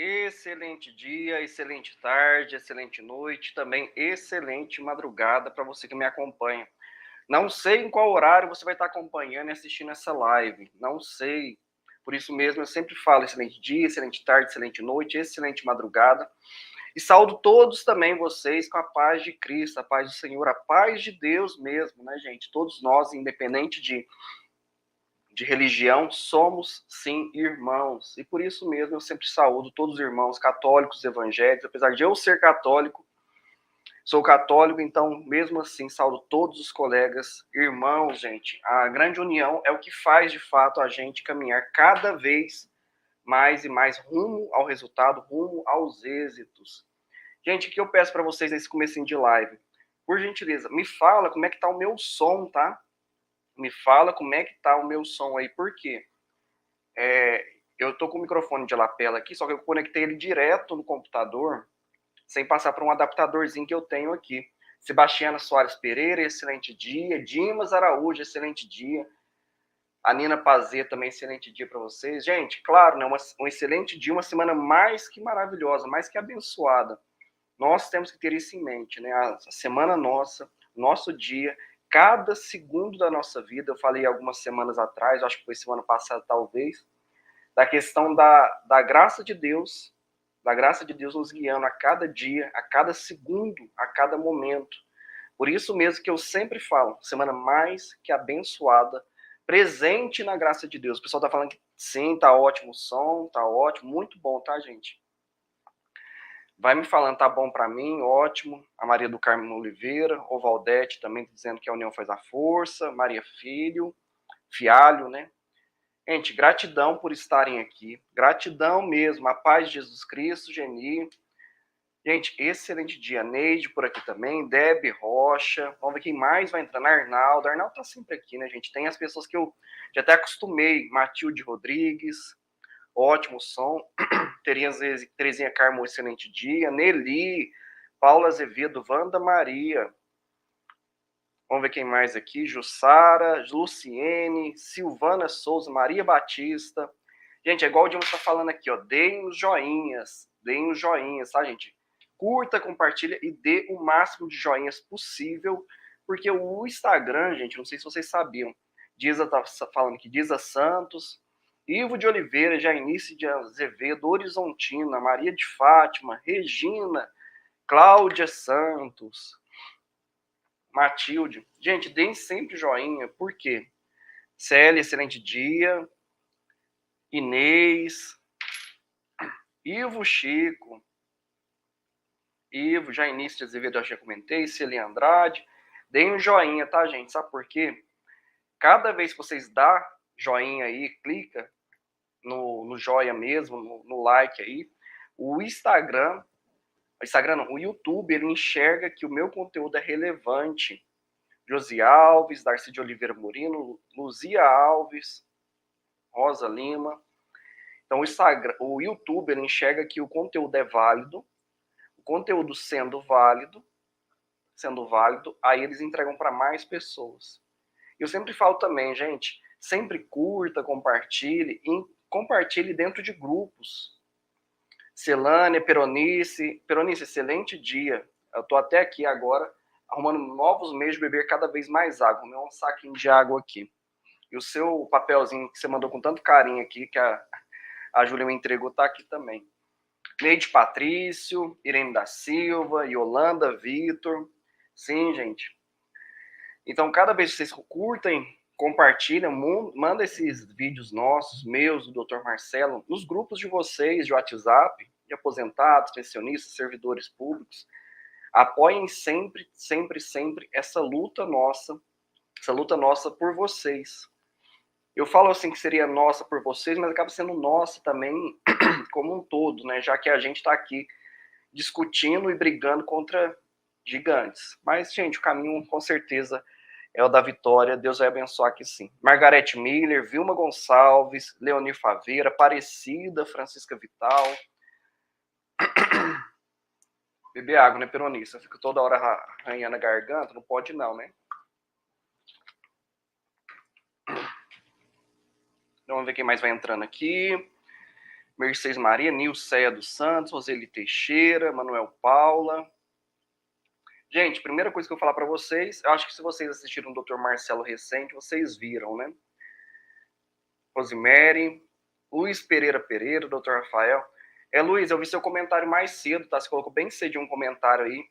Excelente dia, excelente tarde, excelente noite, também excelente madrugada para você que me acompanha. Não sei em qual horário você vai estar acompanhando e assistindo essa live, não sei. Por isso mesmo eu sempre falo excelente dia, excelente tarde, excelente noite, excelente madrugada. E saúdo todos também vocês com a paz de Cristo, a paz do Senhor, a paz de Deus mesmo, né, gente? Todos nós, independente de religião, somos sim irmãos. E por isso mesmo eu sempre saúdo todos os irmãos católicos, evangélicos, apesar de eu ser católico, sou católico, então mesmo assim saúdo todos os colegas, irmãos, gente. A grande união é o que faz de fato a gente caminhar cada vez mais e mais rumo ao resultado, rumo aos êxitos. Gente, o que eu peço para vocês nesse comecinho de live? Por gentileza, me fala como é que tá o meu som, tá? Me fala como é que tá o meu som aí, por quê? Eu tô com o microfone de lapela aqui, só que eu conectei ele direto no computador, sem passar por um adaptadorzinho que eu tenho aqui. Sebastiana Soares Pereira, excelente dia. Dimas Araújo, excelente dia. A Nina Pazê também, excelente dia para vocês. Gente, claro, né, um excelente dia, uma semana mais que maravilhosa, mais que abençoada. Nós temos que ter isso em mente, né? A semana nossa, nosso dia, cada segundo da nossa vida. Eu falei algumas semanas atrás, acho que foi semana passada talvez, da questão da graça de Deus nos guiando a cada dia, a cada segundo, a cada momento. Por isso mesmo que eu sempre falo, semana mais que abençoada, presente na graça de Deus. O pessoal tá falando que sim, tá ótimo o som, tá ótimo, muito bom, tá, gente? Vai me falando, tá bom para mim, ótimo. A Maria do Carmo Oliveira, o Valdete também dizendo que a união faz a força, Maria Fialho, né? Gente, gratidão por estarem aqui. Gratidão mesmo. A paz de Jesus Cristo, Geni. Gente, excelente dia. Neide por aqui também. Deb Rocha. Vamos ver quem mais vai entrar. Arnaldo. Arnaldo tá sempre aqui, né, gente? Tem as pessoas que eu já até acostumei. Matilde Rodrigues. Ótimo som. Terezinha Carmo, excelente dia. Nelly. Paula Azevedo. Wanda Maria. Vamos ver quem mais aqui. Jussara, Luciene, Silvana Souza, Maria Batista. Gente, é igual o Dilma está falando aqui, ó. Deem os joinhas, tá, gente? Curta, compartilha e dê o máximo de joinhas possível, porque o Instagram, gente, não sei se vocês sabiam, Diza tá falando aqui, Diza Santos, Ivo de Oliveira, Jainice de Azevedo, Horizontina, Maria de Fátima, Regina, Cláudia Santos, Matilde. Gente, deem sempre joinha, por quê? Célia, excelente dia. Inês, Ivo Chico, Ivo, Jainice de Azevedo, eu já comentei, Celia Andrade. Deem um joinha, tá, gente? Sabe por quê? Cada vez que vocês dão joinha aí, clica no joia mesmo, no like aí, o Instagram não, o YouTube, ele enxerga que o meu conteúdo é relevante. Josi Alves, Darcy de Oliveira Murino, Luzia Alves, Rosa Lima. Então o YouTube ele enxerga que o conteúdo é válido, o conteúdo sendo válido, aí eles entregam para mais pessoas. Eu sempre falo também, gente, sempre curta, compartilhe, e compartilhe dentro de grupos. Celânia, Peronice, excelente dia. Eu tô até aqui agora arrumando novos meios de beber cada vez mais água. Vou um saquinho de água aqui. E o seu papelzinho que você mandou com tanto carinho aqui, que a Júlia me entregou, tá aqui também. Neide Patrício, Irene da Silva, Yolanda Vitor. Sim, gente. Então, cada vez que vocês curtem, compartilham, manda esses vídeos nossos, meus, do Dr. Marcelo, nos grupos de vocês, de WhatsApp, de aposentados, pensionistas, servidores públicos. Apoiem sempre, sempre, sempre essa luta nossa por vocês. Eu falo assim que seria nossa por vocês, mas acaba sendo nossa também como um todo, né? Já que a gente está aqui discutindo e brigando contra gigantes. Mas, gente, o caminho com certeza é o da vitória. Deus vai abençoar aqui sim. Margarete Miller, Vilma Gonçalves, Leonir Faveira, Aparecida, Francisca Vital. Beber água, né, peronista? Eu fico toda hora arranhando a garganta, não pode não, né? Então, vamos ver quem mais vai entrando aqui. Mercedes Maria, Nilceia dos Santos, Roseli Teixeira, Manuel Paula. Gente, primeira coisa que eu vou falar para vocês, eu acho que se vocês assistiram o Dr. Marcelo recente, vocês viram, né? Rosemary, Luiz Pereira, Dr. Rafael. Luiz, eu vi seu comentário mais cedo, tá? Você colocou bem cedo um comentário aí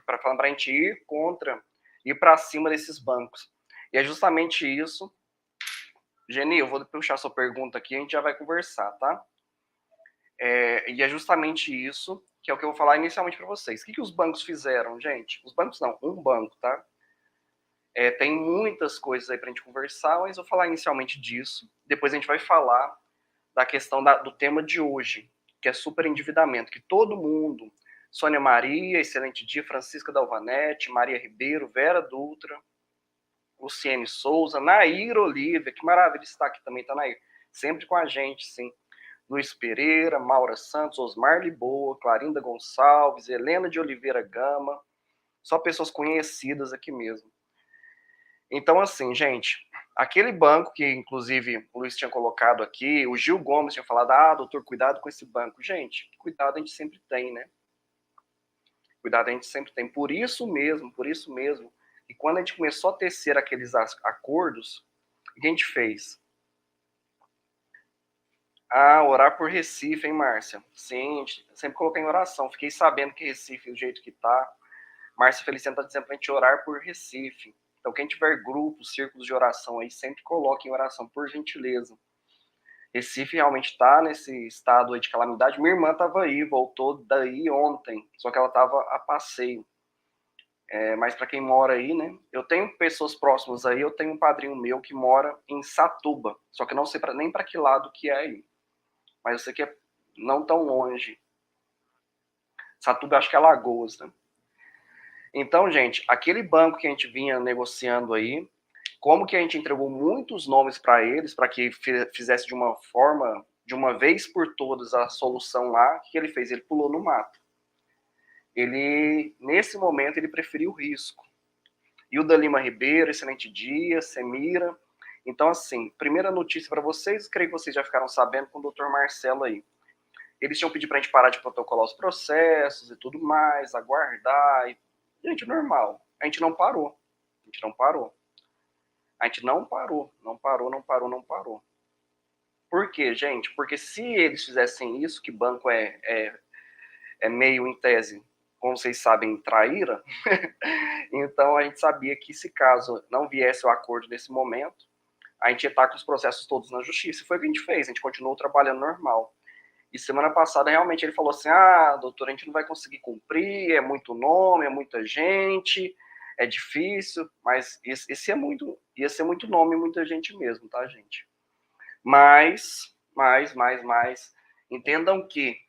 para falar para a gente ir contra, ir para cima desses bancos. E é justamente isso. Geni, eu vou puxar sua pergunta aqui, a gente já vai conversar, tá? E é justamente isso que é o que eu vou falar inicialmente para vocês. O que os bancos fizeram, gente? Os bancos não, um banco, tá? Tem muitas coisas aí para a gente conversar, mas eu vou falar inicialmente disso. Depois a gente vai falar da questão do tema de hoje, que é superendividamento, que todo mundo, Sônia Maria, excelente dia, Francisca Dalvanete, Maria Ribeiro, Vera Dutra, Luciene Souza, Nair Olívia, que maravilha estar aqui também, tá, Nair? Sempre com a gente, sim. Luiz Pereira, Maura Santos, Osmar Liboa, Clarinda Gonçalves, Helena de Oliveira Gama, só pessoas conhecidas aqui mesmo. Então, assim, gente, aquele banco que, inclusive, o Luiz tinha colocado aqui, o Gil Gomes tinha falado, doutor, cuidado com esse banco. Gente, cuidado a gente sempre tem, né? Cuidado a gente sempre tem. Por isso mesmo, e quando a gente começou a tecer aqueles acordos, o que a gente fez? Orar por Recife, hein, Márcia? Sim, sempre coloquei em oração. Fiquei sabendo que Recife, do jeito que tá, Márcia Feliciano está dizendo pra gente orar por Recife. Então, quem tiver grupos, círculos de oração aí, sempre coloque em oração, por gentileza. Recife realmente está nesse estado aí de calamidade. Minha irmã estava aí, voltou daí ontem, só que ela estava a passeio. Mas para quem mora aí, né? Eu tenho pessoas próximas aí, eu tenho um padrinho meu que mora em Satuba, só que não sei nem para que lado que é aí. Mas eu sei que é não tão longe. Satuba, acho que é Lagoas, né? Então, gente, aquele banco que a gente vinha negociando aí, como que a gente entregou muitos nomes para eles, para que fizesse de uma forma, de uma vez por todas, a solução lá, o que ele fez? Ele pulou no mato. Ele, nesse momento, ele preferiu o risco. Hilda Lima Ribeiro, excelente dia, Semira. Então, assim, primeira notícia para vocês, creio que vocês já ficaram sabendo com o Dr. Marcelo aí. Eles tinham pedido para a gente parar de protocolar os processos e tudo mais, aguardar. Gente, normal. A gente não parou. A gente não parou. A gente não parou. Não parou, não parou, não parou. Por quê, gente? Porque se eles fizessem isso, que banco é meio, em tese, como vocês sabem, traíra, então a gente sabia que se caso não viesse o acordo nesse momento, a gente ia estar com os processos todos na justiça. E foi o que a gente fez, a gente continuou trabalhando normal. E semana passada, realmente, ele falou assim, doutor, a gente não vai conseguir cumprir, é muito nome, é muita gente, é difícil, mas ia ser muito nome, muita gente mesmo, tá, gente? Mas, entendam que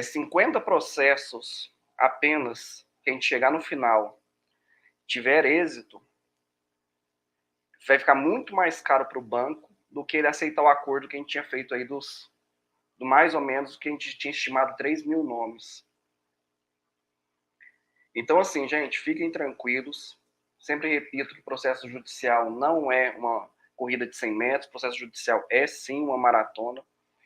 50 processos apenas, que a gente chegar no final, tiver êxito, vai ficar muito mais caro para o banco do que ele aceitar o acordo que a gente tinha feito aí do mais ou menos que a gente tinha estimado 3 mil nomes. Então, assim, gente, fiquem tranquilos. Sempre repito que o processo judicial não é uma corrida de 100 metros, o processo judicial é sim uma maratona.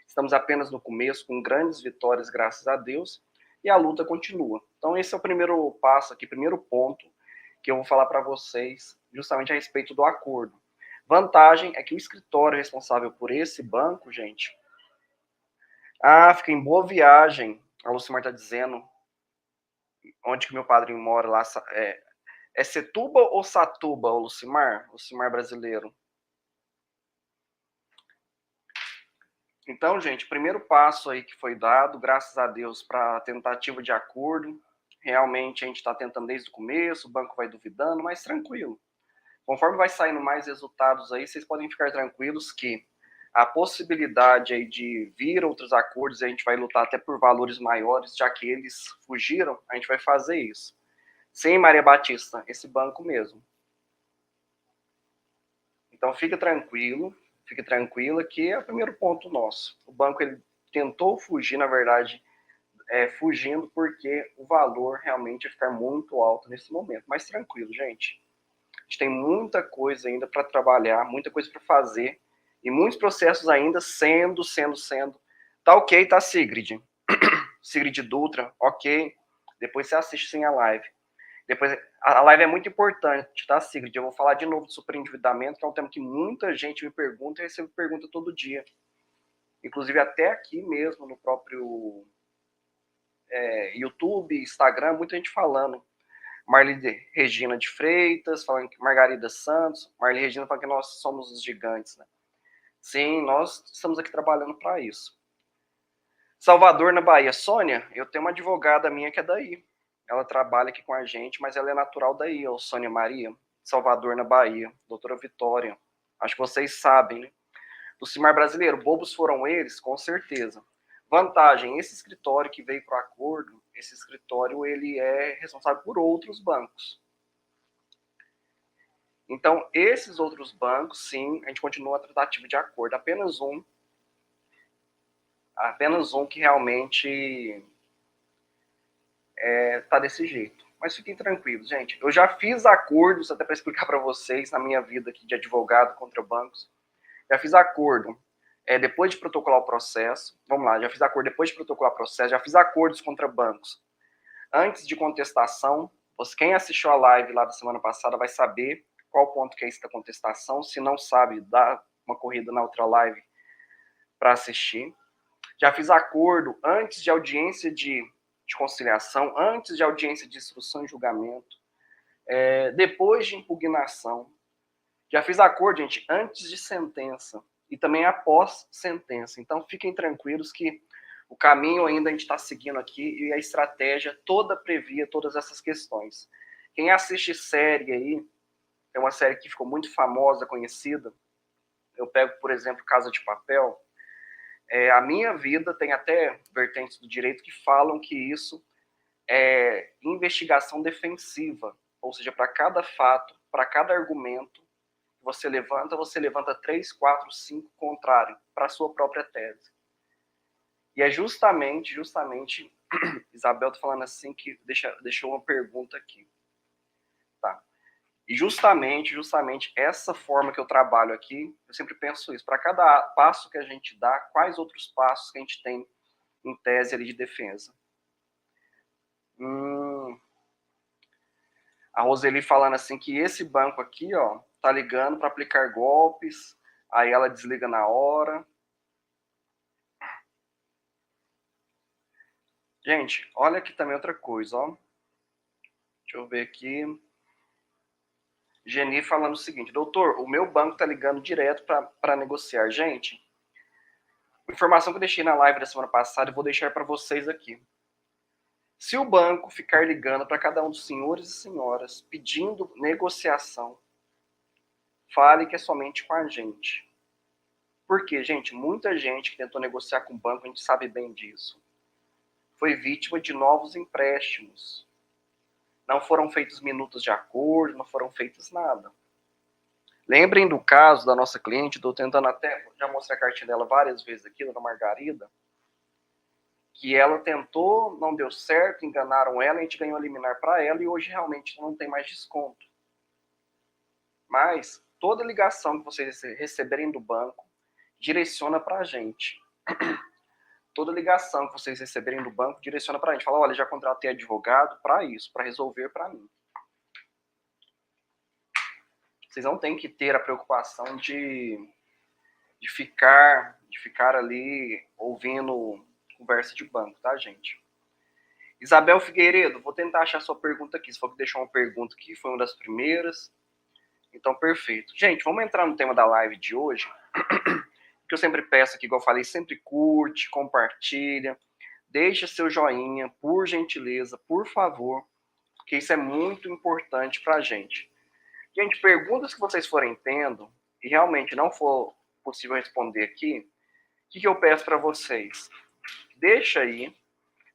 Estamos apenas no começo, com grandes vitórias, graças a Deus, e a luta continua. Então, esse é o primeiro passo aqui, primeiro ponto que eu vou falar para vocês, justamente a respeito do acordo. Vantagem é que o escritório responsável por esse banco, gente, fica em Boa Viagem, a Lucimar está dizendo, onde que meu padrinho mora lá, é Setuba ou Satuba, o Lucimar? Lucimar brasileiro. Então, gente, primeiro passo aí que foi dado, graças a Deus, para a tentativa de acordo. Realmente a gente está tentando desde o começo, o banco vai duvidando, mas tranquilo. Conforme vai saindo mais resultados aí, vocês podem ficar tranquilos que a possibilidade aí de vir outros acordos, a gente vai lutar até por valores maiores, já que eles fugiram, a gente vai fazer isso. Sim, Maria Batista, esse banco mesmo. Então fique tranquila que é o primeiro ponto nosso. O banco ele tentou fugir, na verdade, fugindo porque o valor realmente ia ficar muito alto nesse momento. Mas tranquilo, gente. A gente tem muita coisa ainda para trabalhar, muita coisa para fazer. E muitos processos ainda sendo. Tá ok, tá, Sigrid? Sigrid Dutra, ok. Depois você assiste sim a live. Depois, a live é muito importante, tá, Sigrid? Eu vou falar de novo de superendividamento, que é um tema que muita gente me pergunta e eu recebo pergunta todo dia. Inclusive até aqui mesmo, no próprio YouTube, Instagram, muita gente falando. Marli Regina de Freitas, falando que Margarida Santos, Marli Regina falando que nós somos os gigantes, né? Sim, nós estamos aqui trabalhando para isso. Salvador, na Bahia. Sônia, eu tenho uma advogada minha que é daí. Ela trabalha aqui com a gente, mas ela é natural daí, a Sônia Maria. Salvador, na Bahia. Doutora Vitória. Acho que vocês sabem, né? Do CIMAR brasileiro, bobos foram eles, com certeza. Vantagem, esse escritório que veio para o acordo, esse escritório ele é responsável por outros bancos. Então, esses outros bancos, sim, a gente continua a tratativa de acordo. Apenas um que realmente está desse jeito. Mas fiquem tranquilos, gente. Eu já fiz acordos, até para explicar para vocês, na minha vida aqui de advogado contra bancos. Já fiz acordo depois de protocolar o processo. Vamos lá, já fiz acordo depois de protocolar o processo. Já fiz acordos contra bancos antes de contestação. Quem assistiu a live lá da semana passada vai saber qual ponto que é isso da contestação. Se não sabe, dá uma corrida na outra live para assistir. Já fiz acordo antes de audiência de conciliação, antes de audiência de instrução e julgamento, depois de impugnação. Já fiz acordo, gente, antes de sentença e também após sentença. Então, fiquem tranquilos que o caminho ainda a gente está seguindo aqui e a estratégia toda previa todas essas questões. Quem assiste série aí, é uma série que ficou muito famosa, conhecida. Eu pego, por exemplo, Casa de Papel. A minha vida tem até vertentes do direito que falam que isso é investigação defensiva, ou seja, para cada fato, para cada argumento que você levanta 3, 4, 5 contrário para a sua própria tese. E é justamente, Isabel tá falando assim que deixou uma pergunta aqui. Tá. E justamente essa forma que eu trabalho aqui, eu sempre penso isso. Para cada passo que a gente dá, quais outros passos que a gente tem em tese ali de defesa? A Roseli falando assim que esse banco aqui, ó, tá ligando para aplicar golpes, aí ela desliga na hora. Gente, olha aqui também outra coisa, ó. Deixa eu ver aqui. Geni falando o seguinte: doutor, o meu banco tá ligando direto para negociar. Gente, a informação que eu deixei na live da semana passada, eu vou deixar para vocês aqui. Se o banco ficar ligando para cada um dos senhores e senhoras pedindo negociação, fale que é somente com a gente. Porque, gente, muita gente que tentou negociar com o banco, a gente sabe bem disso, foi vítima de novos empréstimos. Não foram feitos minutos de acordo, não foram feitos nada. Lembrem do caso da nossa cliente, estou tentando até, já mostrei a cartinha dela várias vezes aqui, dona Margarida, que ela tentou, não deu certo, enganaram ela, a gente ganhou a liminar para ela e hoje realmente não tem mais desconto. Mas toda ligação que vocês receberem do banco, direciona para a gente. Toda ligação que vocês receberem do banco, direciona para a gente. Fala, olha, já contratei advogado para isso, para resolver para mim. Vocês não têm que ter a preocupação de ficar ali ouvindo conversa de banco, tá, gente? Isabel Figueiredo, vou tentar achar sua pergunta aqui. Se for que deixou uma pergunta aqui, foi uma das primeiras. Então, perfeito. Gente, vamos entrar no tema da live de hoje. Que eu sempre peço aqui, igual eu falei, sempre curte, compartilha, deixa seu joinha, por gentileza, por favor, porque isso é muito importante pra gente. Gente, perguntas que vocês forem tendo e realmente não for possível responder aqui, o que eu peço para vocês? Deixa aí.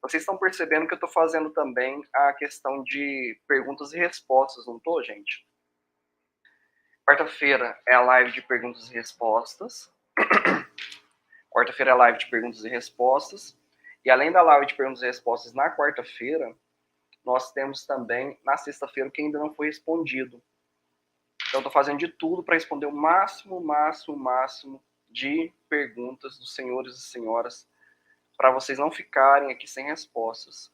Vocês estão percebendo que eu estou fazendo também a questão de perguntas e respostas, não estou, gente? Quarta-feira é a live de perguntas e respostas. Quarta-feira é a live de perguntas e respostas. E além da live de perguntas e respostas na quarta-feira, nós temos também na sexta-feira que ainda não foi respondido. Então, eu estou fazendo de tudo para responder o máximo de perguntas dos senhores e senhoras, para vocês não ficarem aqui sem respostas.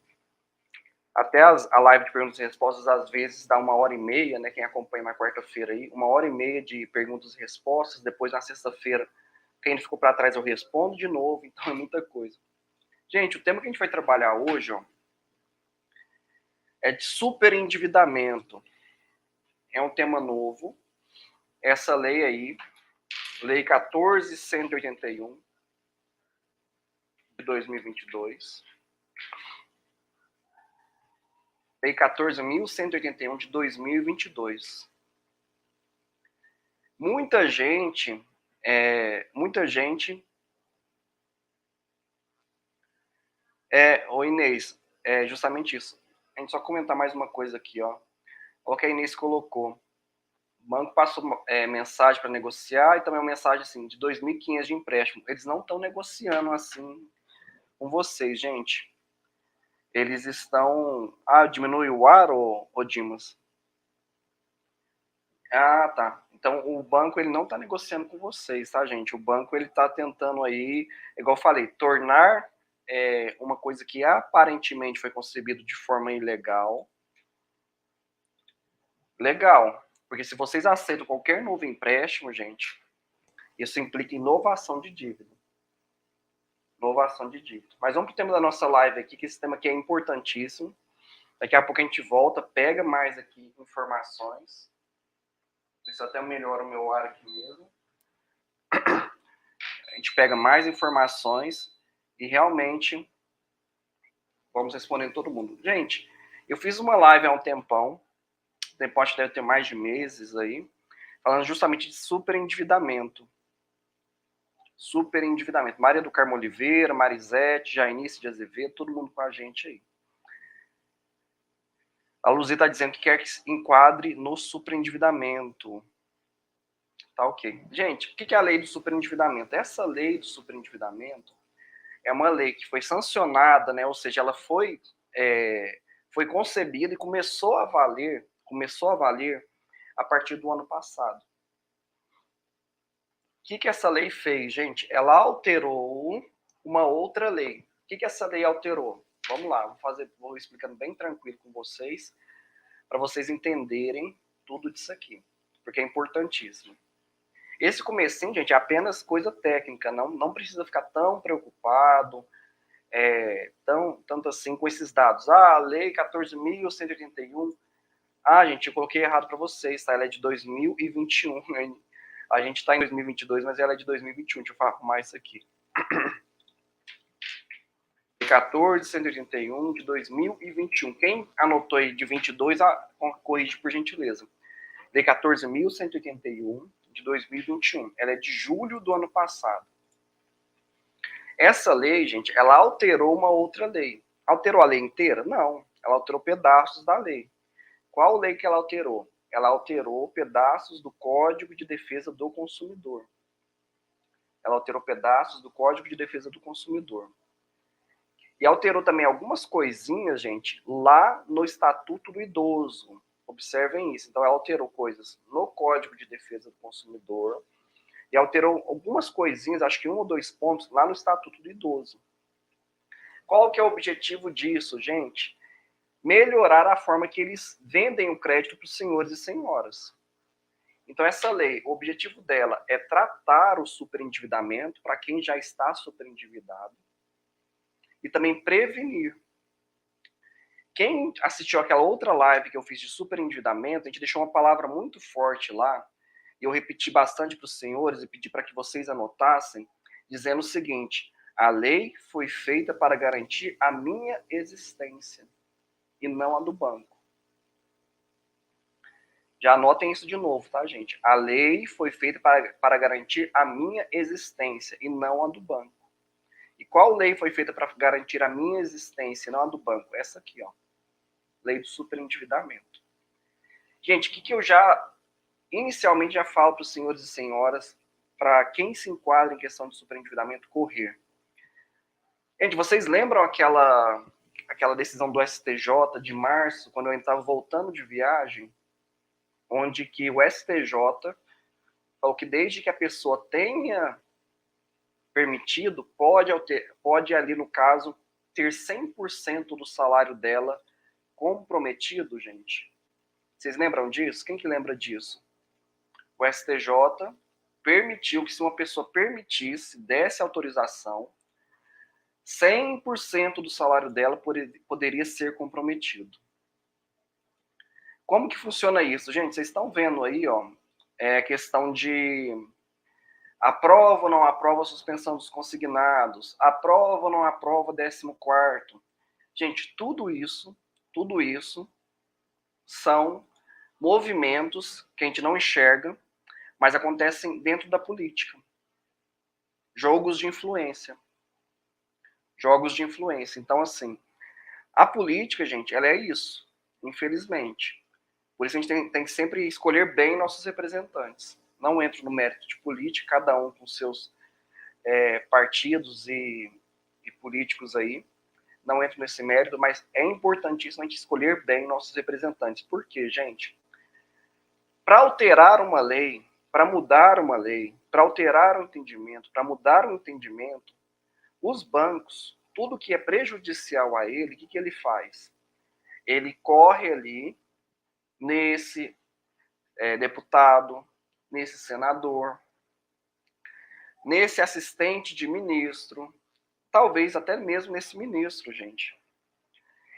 Até a live de perguntas e respostas, às vezes, dá 1h30, né? Quem acompanha na quarta-feira aí, 1h30 de perguntas e respostas. Depois, na sexta-feira, quem ficou para trás, eu respondo de novo. Então, é muita coisa. Gente, o tema que a gente vai trabalhar hoje, ó, é de superendividamento. É um tema novo. Essa lei aí, Lei 14.181, de 2022. Lei 14.181, de 2022. Muita gente ô Inês, é justamente isso. A gente só comentar mais uma coisa aqui, ó. Olha o que a Inês colocou. O banco passou mensagem para negociar e também uma mensagem assim, de 2.500 de empréstimo. Eles não estão negociando assim com vocês, gente. Eles estão... diminui o ar, ô Dimas? Tá. Então, o banco ele não está negociando com vocês, tá, gente? O banco ele está tentando aí, igual eu falei, tornar uma coisa que aparentemente foi concebido de forma ilegal, legal. Porque se vocês aceitam qualquer novo empréstimo, gente, isso implica em inovação de dívida. Inovação de dívida. Mas vamos para o tema da nossa live aqui, que esse tema aqui é importantíssimo. Daqui a pouco a gente volta, pega mais aqui informações. Isso até melhora o meu ar aqui mesmo. A gente pega mais informações e realmente vamos respondendo todo mundo. Gente, eu fiz uma live há um tempão, acho que deve ter mais de meses aí, falando justamente de superendividamento. Superendividamento. Maria do Carmo Oliveira, Marisete, Jainice de Azevedo, todo mundo com a gente aí. A Luzia está dizendo que quer que se enquadre no superendividamento. Tá ok. Gente, o que é a lei do superendividamento? Essa lei do superendividamento é uma lei que foi sancionada, né? Ou seja, ela foi concebida e começou a valer a partir do ano passado. O que essa lei fez, gente? Ela alterou uma outra lei. O que essa lei alterou? Vamos lá, vou explicando bem tranquilo com vocês, para vocês entenderem tudo disso aqui, porque é importantíssimo. Esse comecinho, gente, é apenas coisa técnica, não precisa ficar tão preocupado, tanto assim com esses dados. A lei 14.181, gente, eu coloquei errado para vocês, tá? Ela é de 2021, né? A gente está em 2022, mas ela é de 2021, deixa eu arrumar isso aqui. 14.181 de 2021. Quem anotou aí de 22, corrige por gentileza. Lei 14.181 de 2021. Ela é de julho do ano passado. Essa lei, gente, ela alterou uma outra lei. Alterou a lei inteira? Não. Ela alterou pedaços da lei. Qual lei que ela alterou? Ela alterou pedaços do Código de Defesa do Consumidor. Ela alterou pedaços do Código de Defesa do Consumidor. E alterou também algumas coisinhas, gente, lá no Estatuto do Idoso. Observem isso. Então, ela alterou coisas no Código de Defesa do Consumidor e alterou algumas coisinhas, acho que 1 ou 2 pontos, lá no Estatuto do Idoso. Qual que é o objetivo disso, gente? Melhorar a forma que eles vendem o crédito para os senhores e senhoras. Então, essa lei, o objetivo dela é tratar o superendividamento para quem já está superendividado e também prevenir. Quem assistiu aquela outra live que eu fiz de superendividamento, a gente deixou uma palavra muito forte lá, e eu repeti bastante para os senhores e pedi para que vocês anotassem, dizendo o seguinte: a lei foi feita para garantir a minha existência e não a do banco. Já anotem isso de novo, tá, gente? A lei foi feita para garantir a minha existência e não a do banco. E qual lei foi feita para garantir a minha existência e não a do banco? Essa aqui, ó. Lei do superendividamento. Gente, o que eu inicialmente já falo para os senhores e senhoras, para quem se enquadra em questão de superendividamento, correr. Gente, vocês lembram aquela decisão do STJ de março, quando eu estava voltando de viagem, onde que o STJ falou que desde que a pessoa tenha permitido, pode ali, no caso, ter 100% do salário dela comprometido, gente. Vocês lembram disso? Quem que lembra disso? O STJ permitiu que, se uma pessoa permitisse, desse autorização, 100% do salário dela poderia ser comprometido. Como que funciona isso, gente? Vocês estão vendo aí, ó, questão de aprova ou não aprova a suspensão dos consignados, aprova ou não aprova 14º. Gente, tudo isso são movimentos que a gente não enxerga, mas acontecem dentro da política. Jogos de influência. Jogos de influência. Então, assim, a política, gente, ela é isso, infelizmente. Por isso a gente tem que sempre escolher bem nossos representantes. Não entro no mérito de política, cada um com seus partidos e políticos aí. Não entro nesse mérito, mas é importantíssimo a gente escolher bem nossos representantes. Por quê, gente? Para alterar uma lei, para mudar uma lei, para alterar um entendimento, para mudar um entendimento, os bancos, tudo que é prejudicial a ele, o que ele faz? Ele corre ali nesse deputado, nesse senador, nesse assistente de ministro, talvez até mesmo nesse ministro, gente.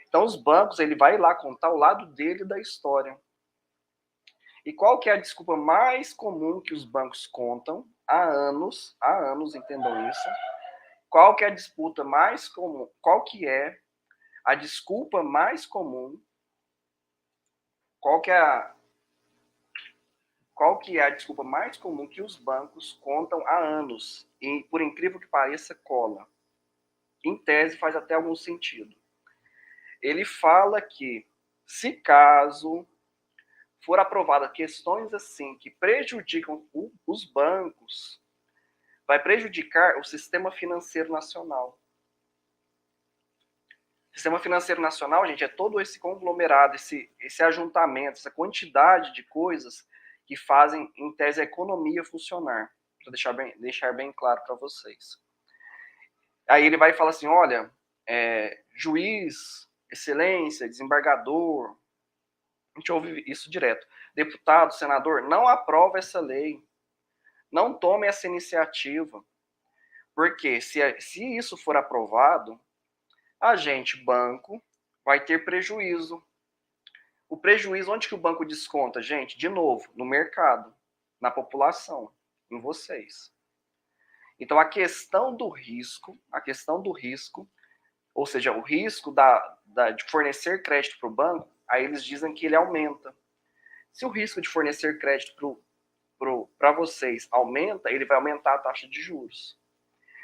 Então, os bancos, ele vai lá contar o lado dele da história. E qual que é a desculpa mais comum que os bancos contam há anos, entendam isso? Qual que é a disputa mais comum? Qual que é a desculpa mais comum? Qual que é a desculpa mais comum que os bancos contam há anos? E, por incrível que pareça, cola. Em tese, faz até algum sentido. Ele fala que, se caso for aprovada questões assim que prejudicam os bancos, vai prejudicar o sistema financeiro nacional. O sistema financeiro nacional, gente, é todo esse conglomerado, esse ajuntamento, essa quantidade de coisas que fazem, em tese, a economia funcionar. Para deixar bem claro para vocês. Aí ele vai falar assim, olha, juiz, excelência, desembargador, a gente ouve isso direto. Deputado, senador, não aprova essa lei. Não tome essa iniciativa. Porque se isso for aprovado, a gente, banco, vai ter prejuízo. O prejuízo, onde que o banco desconta, gente? De novo, no mercado, na população, em vocês. Então, a questão do risco, ou seja, o risco de fornecer crédito para o banco, aí eles dizem que ele aumenta. Se o risco de fornecer crédito para vocês aumenta, ele vai aumentar a taxa de juros.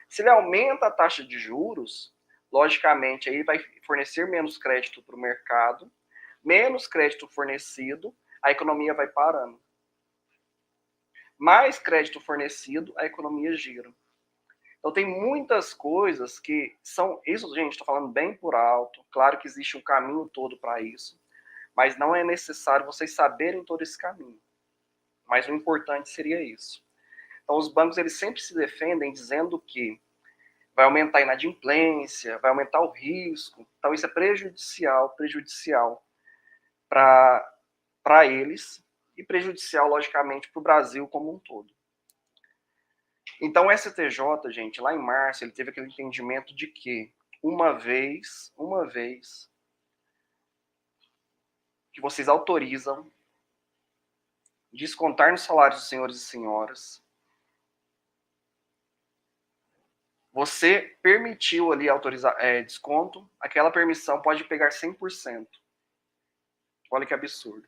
Se ele aumenta a taxa de juros, logicamente, aí vai fornecer menos crédito para o mercado, menos crédito fornecido, a economia vai parando. Mais crédito fornecido, a economia gira. Então, tem muitas coisas que são... Isso, gente, estou falando bem por alto. Claro que existe um caminho todo para isso, mas não é necessário vocês saberem todo esse caminho. Mas o importante seria isso. Então, os bancos, eles sempre se defendem dizendo que vai aumentar a inadimplência, vai aumentar o risco. Então, isso é prejudicial para eles e prejudicial, logicamente, para o Brasil como um todo. Então, o STJ, gente, lá em março, ele teve aquele entendimento de que uma vez que vocês autorizam descontar nos salários dos senhores e senhoras, você permitiu ali autorizar desconto, aquela permissão pode pegar 100%. Olha que absurdo.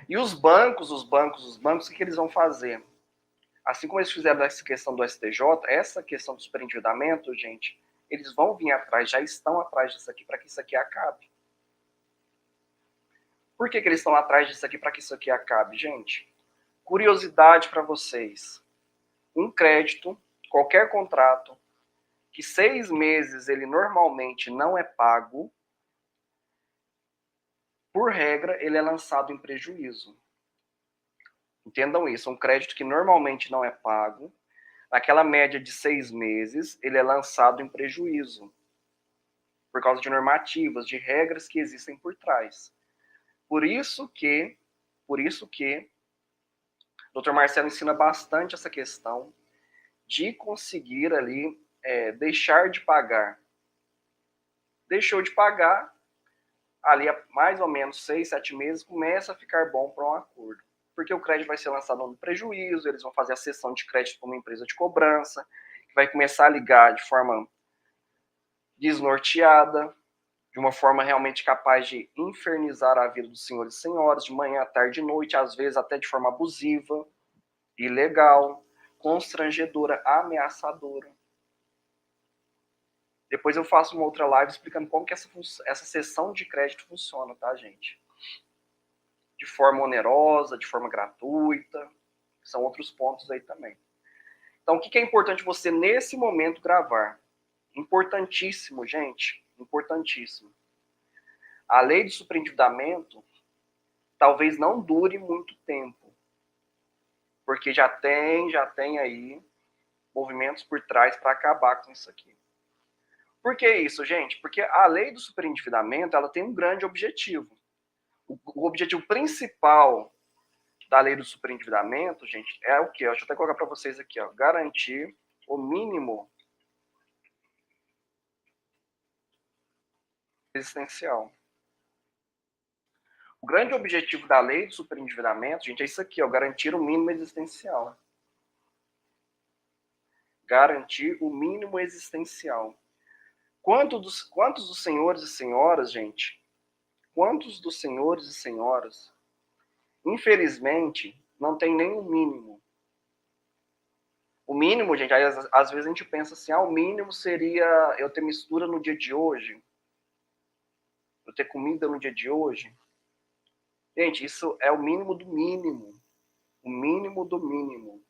E os bancos, o que eles vão fazer? Assim como eles fizeram essa questão do STJ, essa questão do superendividamento, gente, eles vão vir atrás, já estão atrás disso aqui, para que isso aqui acabe. Por que eles estão atrás disso aqui, para que isso aqui acabe, gente? Curiosidade para vocês. Um crédito, qualquer contrato, que 6 meses ele normalmente não é pago, por regra, ele é lançado em prejuízo. Entendam isso, um crédito que normalmente não é pago, naquela média de 6 meses, ele é lançado em prejuízo, por causa de normativas, de regras que existem por trás. Por isso que o Dr. Marcelo ensina bastante essa questão de conseguir ali deixar de pagar. Deixou de pagar, ali há mais ou menos 6, 7 meses, começa a ficar bom para um acordo. Porque o crédito vai ser lançado no prejuízo, eles vão fazer a cessão de crédito para uma empresa de cobrança, que vai começar a ligar de forma desnorteada, de uma forma realmente capaz de infernizar a vida dos senhores e senhoras, de manhã, tarde e noite, às vezes até de forma abusiva, ilegal, constrangedora, ameaçadora. Depois eu faço uma outra live explicando como que essa cessão de crédito funciona, tá, gente? De forma onerosa, de forma gratuita, são outros pontos aí também. Então, o que é importante você, nesse momento, gravar? Importantíssimo, gente, importantíssimo. A lei de superendividamento talvez não dure muito tempo, porque já tem aí movimentos por trás para acabar com isso aqui. Por que isso, gente? Porque a lei do superendividamento, ela tem um grande objetivo. O objetivo principal da lei do superendividamento, gente, é o quê? Deixa eu até colocar para vocês aqui, ó, garantir o mínimo existencial. O grande objetivo da lei do superendividamento, gente, é isso aqui, ó, garantir o mínimo existencial. Garantir o mínimo existencial. Quantos dos senhores e senhoras, gente, quantos dos senhores e senhoras, infelizmente, não tem nem o mínimo? O mínimo, gente, aí, às vezes a gente pensa assim, o mínimo seria eu ter mistura no dia de hoje, eu ter comida no dia de hoje. Gente, isso é o mínimo do mínimo. O mínimo do mínimo.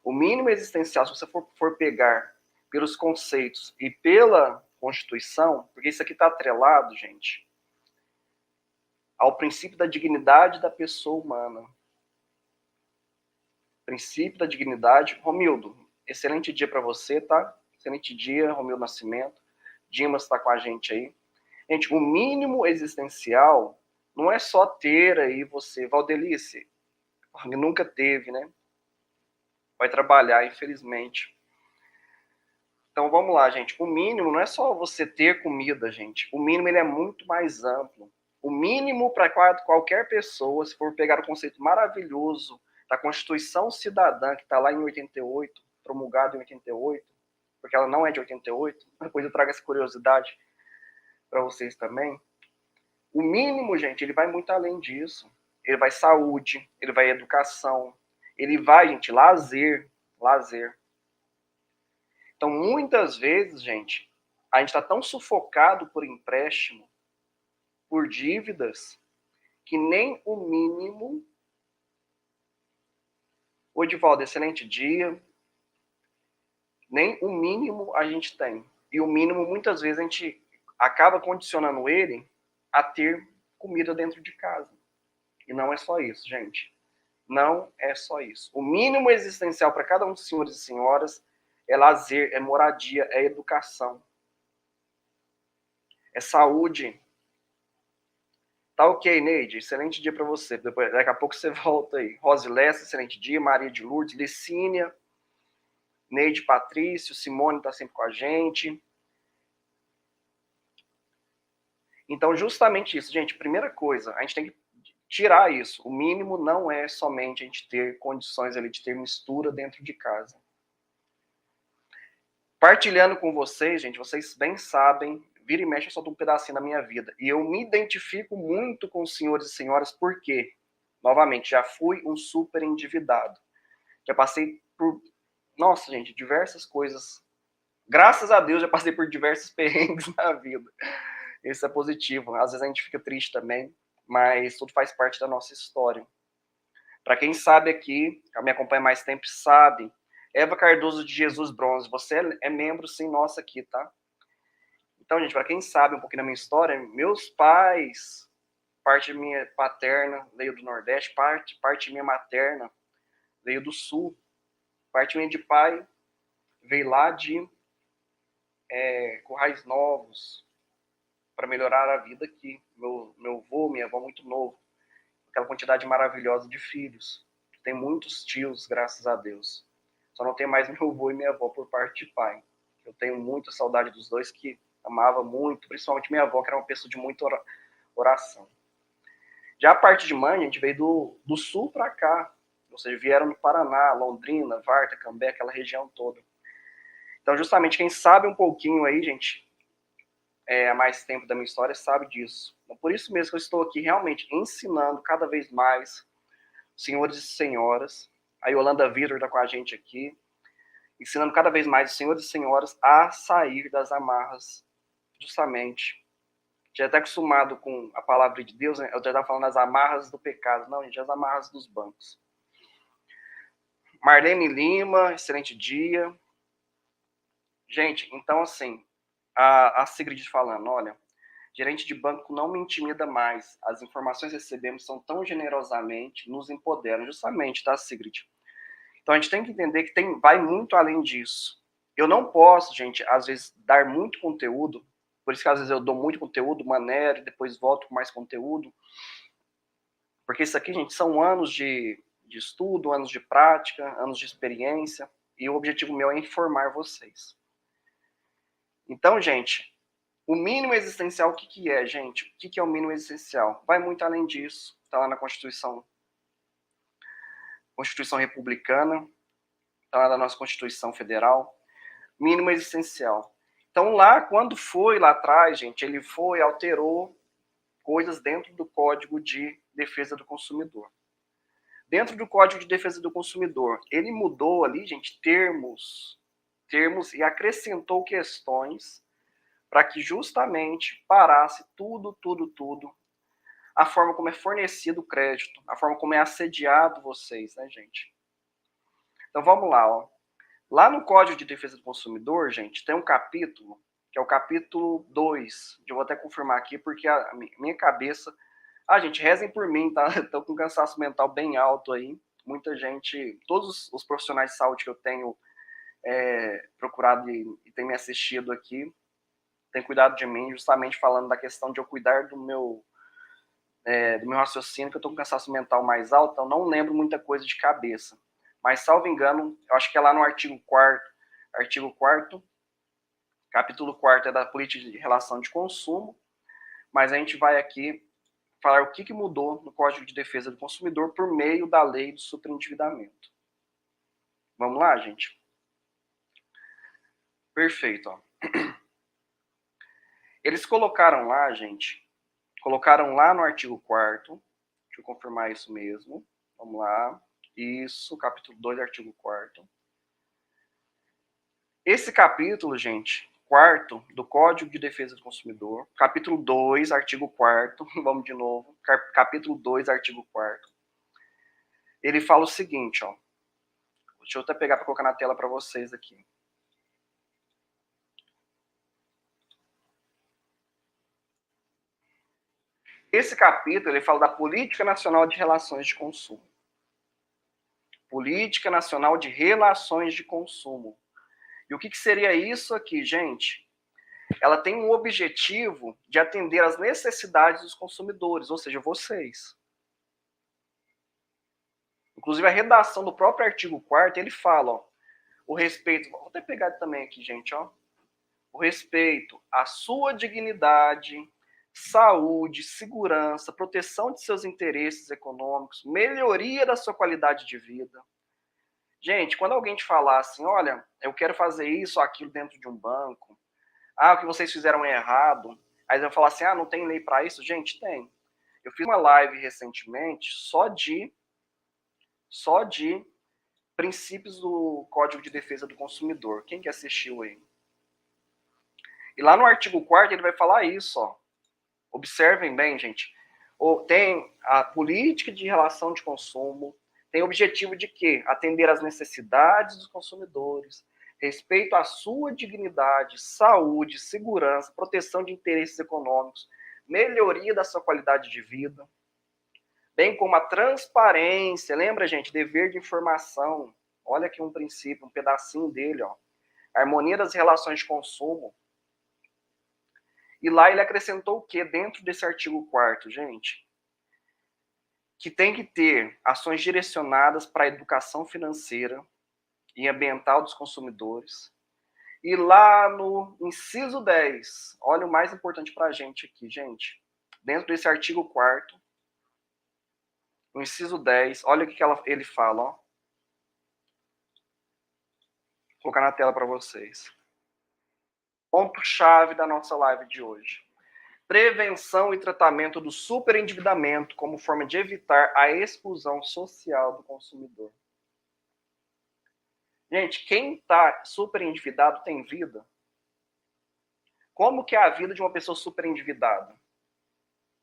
O mínimo existencial, se você for pegar pelos conceitos e pela Constituição, porque isso aqui está atrelado, gente, ao princípio da dignidade da pessoa humana. Princípio da dignidade. Romildo, excelente dia para você, tá? Excelente dia, Romildo Nascimento. Dimas está com a gente aí. Gente, o mínimo existencial não é só ter aí você, Valdelice, nunca teve, né? Vai trabalhar, infelizmente. Então vamos lá, gente. O mínimo não é só você ter comida, gente. O mínimo ele é muito mais amplo. O mínimo para qualquer pessoa, se for pegar o conceito maravilhoso da Constituição Cidadã, que está lá em 88, promulgado em 88, porque ela não é de 88, depois eu trago essa curiosidade para vocês também. O mínimo, gente, ele vai muito além disso. Ele vai saúde, ele vai educação, ele vai, gente, lazer. Então, muitas vezes, gente, a gente está tão sufocado por empréstimo, por dívidas, que nem o mínimo... Oi, Divaldo, excelente dia. Nem o mínimo a gente tem. E o mínimo, muitas vezes, a gente acaba condicionando ele a ter comida dentro de casa. E não é só isso, gente. Não é só isso. O mínimo existencial para cada um dos senhores e senhoras é lazer, é moradia, é educação, é saúde. Tá ok, Neide, excelente dia para você. Daqui a pouco você volta aí. Rosilessa, excelente dia. Maria de Lourdes, Licínia, Neide Patrício, Simone está sempre com a gente. Então, justamente isso, gente. Primeira coisa, a gente tem que tirar isso. O mínimo não é somente a gente ter condições ali de ter mistura dentro de casa. Partilhando com vocês, gente, vocês bem sabem, vira e mexe eu solto um pedacinho da minha vida. E eu me identifico muito com os senhores e senhoras, porque, novamente, já fui um super endividado. Já passei por, nossa, gente, diversas coisas. Graças a Deus, já passei por diversos perrengues na vida. Isso é positivo. Às vezes a gente fica triste também, mas tudo faz parte da nossa história. Para quem sabe aqui, me acompanha mais tempo, sabe, Eva Cardoso de Jesus Bronze, você é membro, sim, nossa aqui, tá? Então, gente, para quem sabe um pouquinho da minha história, meus pais, parte minha paterna veio do Nordeste, parte minha materna veio do Sul, Partimento de pai veio lá de Currais Novos, para melhorar a vida aqui. Meu avô, minha avó muito novo, aquela quantidade maravilhosa de filhos. Tem muitos tios, graças a Deus. Só não tem mais meu avô e minha avó por parte de pai. Eu tenho muita saudade dos dois, que amava muito, principalmente minha avó, que era uma pessoa de muita oração. Já a parte de mãe, a gente veio do sul para cá. Ou seja, vieram do Paraná, Londrina, Varta, Cambé, aquela região toda. Então, justamente, quem sabe um pouquinho aí, gente, há mais tempo da minha história, sabe disso. Então, por isso mesmo que eu estou aqui realmente ensinando cada vez mais senhores e senhoras. A Yolanda Vitor está com a gente aqui, ensinando cada vez mais os senhores e senhoras a sair das amarras, justamente. Já está acostumado com a palavra de Deus, né? Eu já estava falando das amarras do pecado. Não, gente, as amarras dos bancos. Marlene Lima, excelente dia. Gente, então assim, a Sigrid falando, olha, gerente de banco não me intimida mais. As informações que recebemos são tão generosamente, nos empoderam, justamente, tá, Sigrid? Então a gente tem que entender que vai muito além disso. Eu não posso, gente, às vezes, dar muito conteúdo, por isso que às vezes eu dou muito conteúdo, maneiro, depois volto com mais conteúdo, porque isso aqui, gente, são anos de estudo, anos de prática, anos de experiência, e o objetivo meu é informar vocês. Então, gente, o mínimo existencial, o que é, gente? O que é o mínimo existencial? Vai muito além disso. Está lá na Constituição Republicana, está lá na nossa Constituição Federal. Mínimo existencial. Então, lá, quando foi lá atrás, gente, ele alterou coisas dentro do Código de Defesa do Consumidor. Dentro do Código de Defesa do Consumidor, ele mudou ali, gente, termos e acrescentou questões para que justamente parasse tudo, a forma como é fornecido o crédito, a forma como é assediado vocês, né, gente? Então vamos lá, ó. Lá no Código de Defesa do Consumidor, gente, tem um capítulo, que é o capítulo 2. Eu vou até confirmar aqui, porque a minha cabeça... gente, rezem por mim, tá? Eu tô com um cansaço mental bem alto aí. Muita gente, todos os profissionais de saúde que eu tenho procurado e tem me assistido aqui, tem cuidado de mim, justamente falando da questão de eu cuidar do meu raciocínio, que eu tô com cansaço mental mais alto, então não lembro muita coisa de cabeça. Mas, salvo engano, eu acho que é lá no artigo 4º, capítulo 4º é da política de relação de consumo, mas a gente vai aqui falar o que mudou no Código de Defesa do Consumidor por meio da lei do superendividamento. Vamos lá, gente? Perfeito, ó. Eles colocaram lá, gente, no artigo 4º, deixa eu confirmar isso mesmo, vamos lá, isso, capítulo 2, artigo 4º. Esse capítulo, gente, 4º do Código de Defesa do Consumidor, capítulo 2, artigo 4º, vamos de novo, capítulo 2, artigo 4º, ele fala o seguinte, ó, deixa eu até pegar para colocar na tela para vocês aqui. Esse capítulo, ele fala da Política Nacional de Relações de Consumo. Política Nacional de Relações de Consumo. E o que seria isso aqui, gente? Ela tem um objetivo de atender às necessidades dos consumidores, ou seja, vocês. Inclusive, a redação do próprio artigo 4º, ele fala, ó, o respeito... Vou até pegar também aqui, gente, ó. O respeito à sua dignidade, saúde, segurança, proteção de seus interesses econômicos, melhoria da sua qualidade de vida. Gente, quando alguém te falar assim, olha, eu quero fazer isso ou aquilo dentro de um banco, o que vocês fizeram é errado, aí eu falar assim, não tem lei para isso? Gente, tem. Eu fiz uma live recentemente só de princípios do Código de Defesa do Consumidor. Quem que assistiu aí? E lá no artigo 4º ele vai falar isso, ó. Observem bem, gente. Tem a política de relação de consumo, tem o objetivo de quê? Atender às necessidades dos consumidores, respeito à sua dignidade, saúde, segurança, proteção de interesses econômicos, melhoria da sua qualidade de vida, bem como a transparência. Lembra, gente, dever de informação, Olha aqui um princípio, um pedacinho dele, ó. Harmonia das relações de consumo. E lá ele acrescentou o quê dentro desse artigo 4º, gente? Que tem que ter ações direcionadas para a educação financeira e ambiental dos consumidores. E lá no inciso 10, olha o mais importante para a gente aqui, gente. Dentro desse artigo 4º, no inciso 10, olha o que ele fala, ó. Vou colocar na tela para vocês. Ponto-chave da nossa live de hoje. Prevenção e tratamento do superendividamento como forma de evitar a exclusão social do consumidor. Gente, quem está superendividado tem vida? Como que é a vida de uma pessoa superendividada?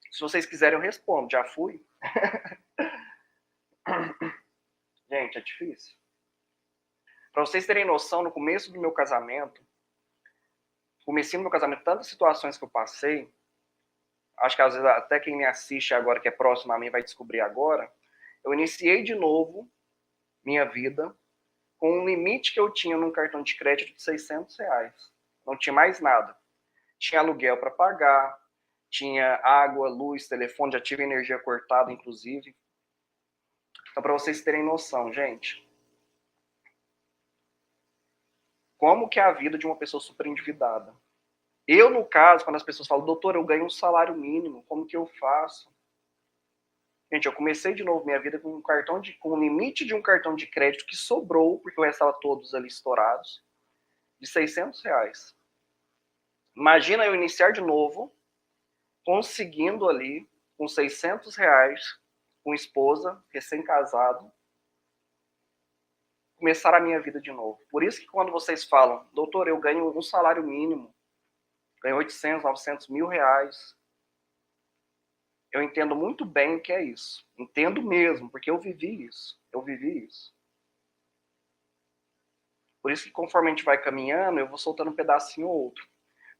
Se vocês quiserem, eu respondo. Já fui? Gente, é difícil. Para vocês terem noção, no começo do meu casamento, tantas situações que eu passei, acho que às vezes até quem me assiste agora, que é próximo a mim, vai descobrir agora, eu iniciei de novo minha vida com um limite que eu tinha num cartão de crédito de R$600. Não tinha mais nada. Tinha aluguel para pagar, tinha água, luz, telefone, já tive energia cortada, inclusive. Então, para vocês terem noção, gente, como que é a vida de uma pessoa super endividada? Eu, no caso, quando as pessoas falam, doutor, eu ganho um salário mínimo, como que eu faço? Gente, eu comecei de novo minha vida com com um limite de um cartão de crédito que sobrou, porque o resto estava todos ali estourados, de R$600. Imagina eu iniciar de novo, conseguindo ali, com R$600, com esposa, recém-casado, começar a minha vida de novo. Por isso que quando vocês falam, doutor, eu ganho um salário mínimo, ganho 800, 900 mil reais, eu entendo muito bem o que é isso. Entendo mesmo, porque eu vivi isso. Por isso que conforme a gente vai caminhando, eu vou soltando um pedacinho ou outro.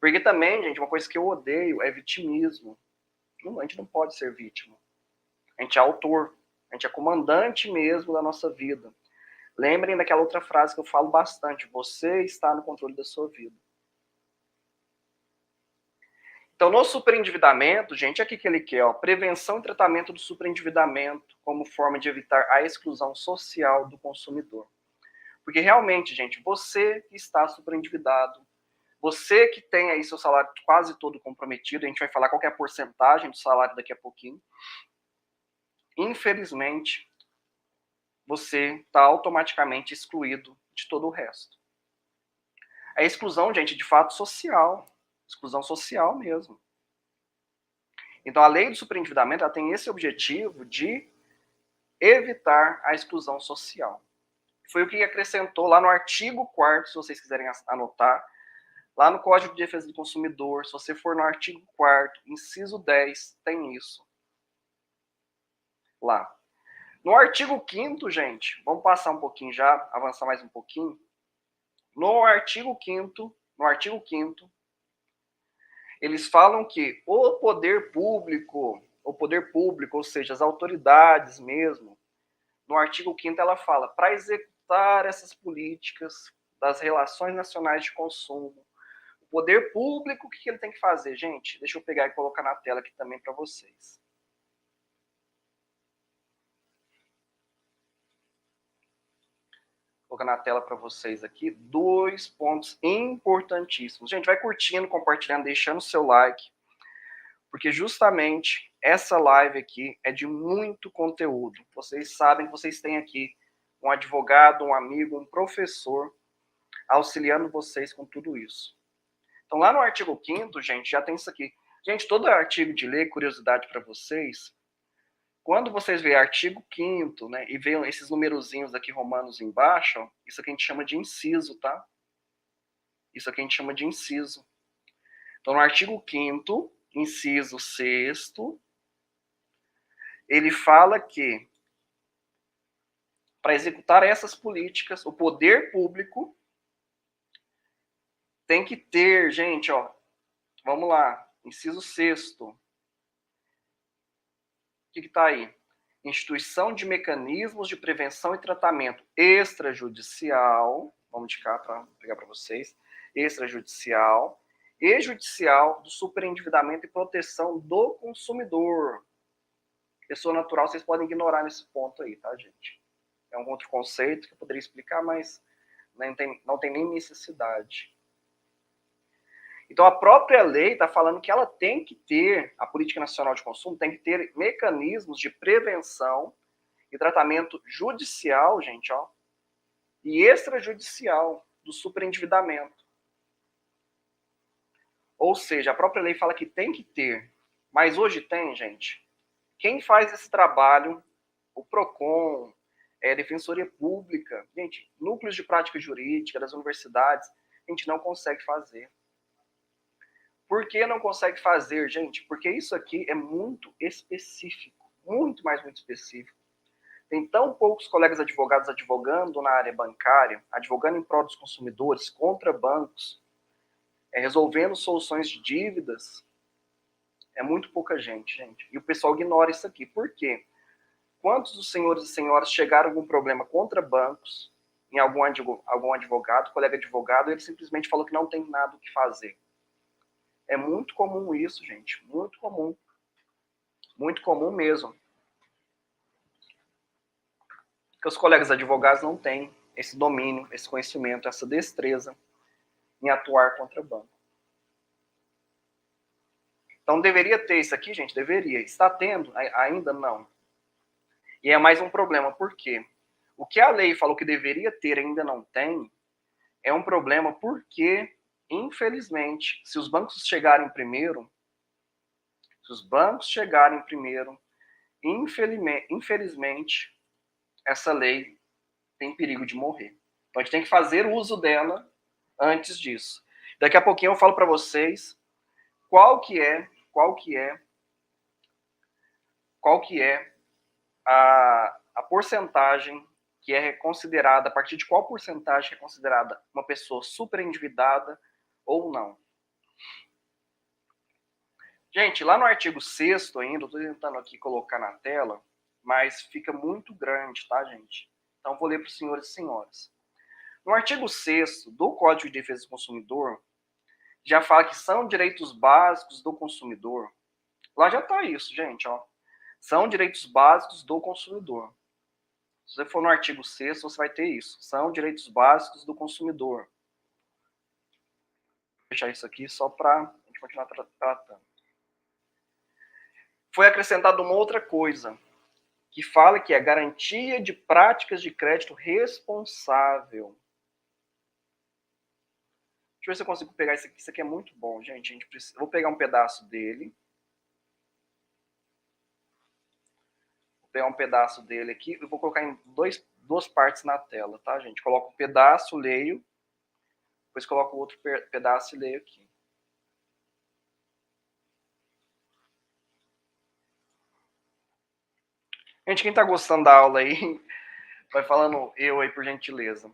Porque também, gente, uma coisa que eu odeio é vitimismo. Não, a gente não pode ser vítima. A gente é autor. A gente é comandante mesmo da nossa vida. Lembrem daquela outra frase que eu falo bastante. Você está no controle da sua vida. Então, no superendividamento, gente, aqui que ele quer, ó, prevenção e tratamento do superendividamento como forma de evitar a exclusão social do consumidor. Porque realmente, gente, você que está superendividado, você que tem aí seu salário quase todo comprometido, a gente vai falar qual é a porcentagem do salário daqui a pouquinho, infelizmente, você está automaticamente excluído de todo o resto. A exclusão, gente, de fato social. Exclusão social mesmo. Então, a lei do superendividamento ela tem esse objetivo de evitar a exclusão social. Foi o que acrescentou lá no artigo 4º, se vocês quiserem anotar, lá no Código de Defesa do Consumidor, se você for no artigo 4º, inciso 10, tem isso. Lá. No artigo 5º, gente, vamos passar um pouquinho já, avançar mais um pouquinho. No artigo 5º, eles falam que o poder público, ou seja, as autoridades mesmo, no artigo 5º ela fala, para executar essas políticas das relações nacionais de consumo, o poder público, o que ele tem que fazer? Gente, deixa eu pegar e colocar na tela aqui também para vocês. Vou colocar na tela para vocês aqui 2 pontos importantíssimos. Gente, vai curtindo, compartilhando, deixando o seu like, porque justamente essa live aqui é de muito conteúdo. Vocês sabem que vocês têm aqui um advogado, um amigo, um professor auxiliando vocês com tudo isso. Então, lá no artigo 5º, gente, já tem isso aqui. Gente, todo artigo de lei, curiosidade para vocês, quando vocês veem artigo 5º, né, e veem esses numerozinhos aqui romanos embaixo, ó, isso aqui a gente chama de inciso, tá? Isso aqui a gente chama de inciso. Então, no artigo 5º, inciso 6º, ele fala que para executar essas políticas, o poder público tem que ter, gente, ó, vamos lá, inciso 6º. O que está aí? instituição de mecanismos de prevenção e tratamento extrajudicial, vamos indicar para pegar para vocês, extrajudicial e judicial do superendividamento e proteção do consumidor. Pessoa natural, vocês podem ignorar nesse ponto aí, tá, gente? É um outro conceito que eu poderia explicar, mas não tem nem necessidade. Então, a própria lei está falando que ela tem que ter, a Política Nacional de Consumo tem que ter mecanismos de prevenção e tratamento judicial, gente, ó, e extrajudicial do superendividamento. Ou seja, a própria lei fala que tem que ter, mas hoje tem, gente. Quem faz esse trabalho, o PROCON, Defensoria Pública, gente, núcleos de prática jurídica das universidades, a gente não consegue fazer. Por que não consegue fazer, gente? Porque isso aqui é muito específico, muito específico. Tem tão poucos colegas advogados advogando na área bancária, advogando em prol dos consumidores, contra bancos, resolvendo soluções de dívidas. É muito pouca gente. E o pessoal ignora isso aqui. Por quê? Quantos dos senhores e senhoras chegaram com problema contra bancos, em algum advogado, colega advogado, ele simplesmente falou que não tem nada o que fazer. É muito comum isso, gente. Muito comum. Muito comum mesmo. Porque os colegas advogados não têm esse domínio, esse conhecimento, essa destreza em atuar contra banco. Então, deveria ter isso aqui, gente? Deveria. Está tendo? Ainda não. E é mais um problema. Por quê? O que a lei falou que deveria ter ainda não tem é um problema porque, infelizmente, se os bancos chegarem primeiro, infelizmente, essa lei tem perigo de morrer. Então, a gente tem que fazer uso dela antes disso. Daqui a pouquinho eu falo para vocês qual que é a porcentagem que é considerada, a partir de qual porcentagem é considerada uma pessoa superendividada ou não. Gente, lá no artigo 6º ainda, estou tentando aqui colocar na tela, mas fica muito grande, tá, gente? Então, vou ler para os senhores e senhoras. No artigo 6º do Código de Defesa do Consumidor, já fala que são direitos básicos do consumidor. Lá já está isso, gente, ó. São direitos básicos do consumidor. Se você for no artigo 6º, você vai ter isso. São direitos básicos do consumidor. Vou deixar isso aqui só para a gente continuar tratando. Foi acrescentada uma outra coisa, que fala que é garantia de práticas de crédito responsável. Deixa eu ver se eu consigo pegar isso aqui. Isso aqui é muito bom, gente. Vou pegar um pedaço dele. Vou pegar um pedaço dele aqui. Eu vou colocar em duas partes na tela, tá, gente? Coloco um pedaço, leio. Depois coloco outro pedaço e leio aqui. Gente, quem tá gostando da aula aí, vai falando eu aí, por gentileza.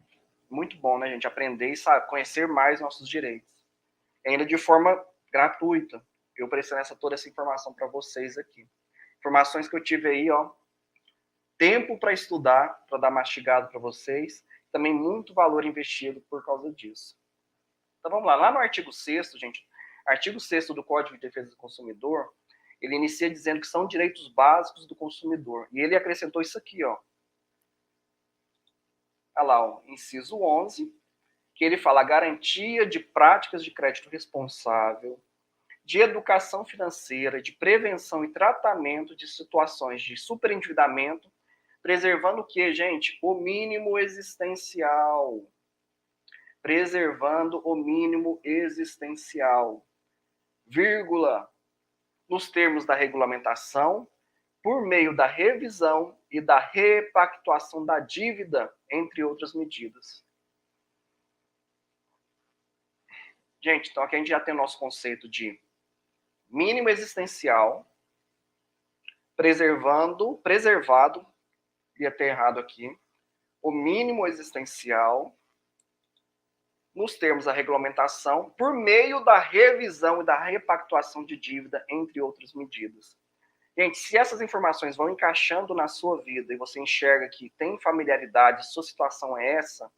Muito bom, né, gente? Aprender e conhecer mais nossos direitos. Ainda de forma gratuita. Eu oferecendo toda essa informação para vocês aqui. Informações que eu tive aí, ó. Tempo para estudar, para dar mastigado para vocês. Também muito valor investido por causa disso. Então vamos lá. Lá no artigo 6º, gente, artigo 6º do Código de Defesa do Consumidor, ele inicia dizendo que são direitos básicos do consumidor. E ele acrescentou isso aqui, ó. Olha lá, ó, inciso 11, que ele fala garantia de práticas de crédito responsável, de educação financeira, de prevenção e tratamento de situações de superendividamento, preservando o que, gente? O mínimo existencial. Preservando o mínimo existencial. Vírgula. Nos termos da regulamentação, por meio da revisão e da repactuação da dívida, entre outras medidas. Gente, então aqui a gente já tem o nosso conceito de mínimo existencial, preservado, ia ter errado aqui, o mínimo existencial, nos termos da regulamentação, por meio da revisão e da repactuação de dívida, entre outras medidas. Gente, se essas informações vão encaixando na sua vida e você enxerga que tem familiaridade, sua situação é essa, o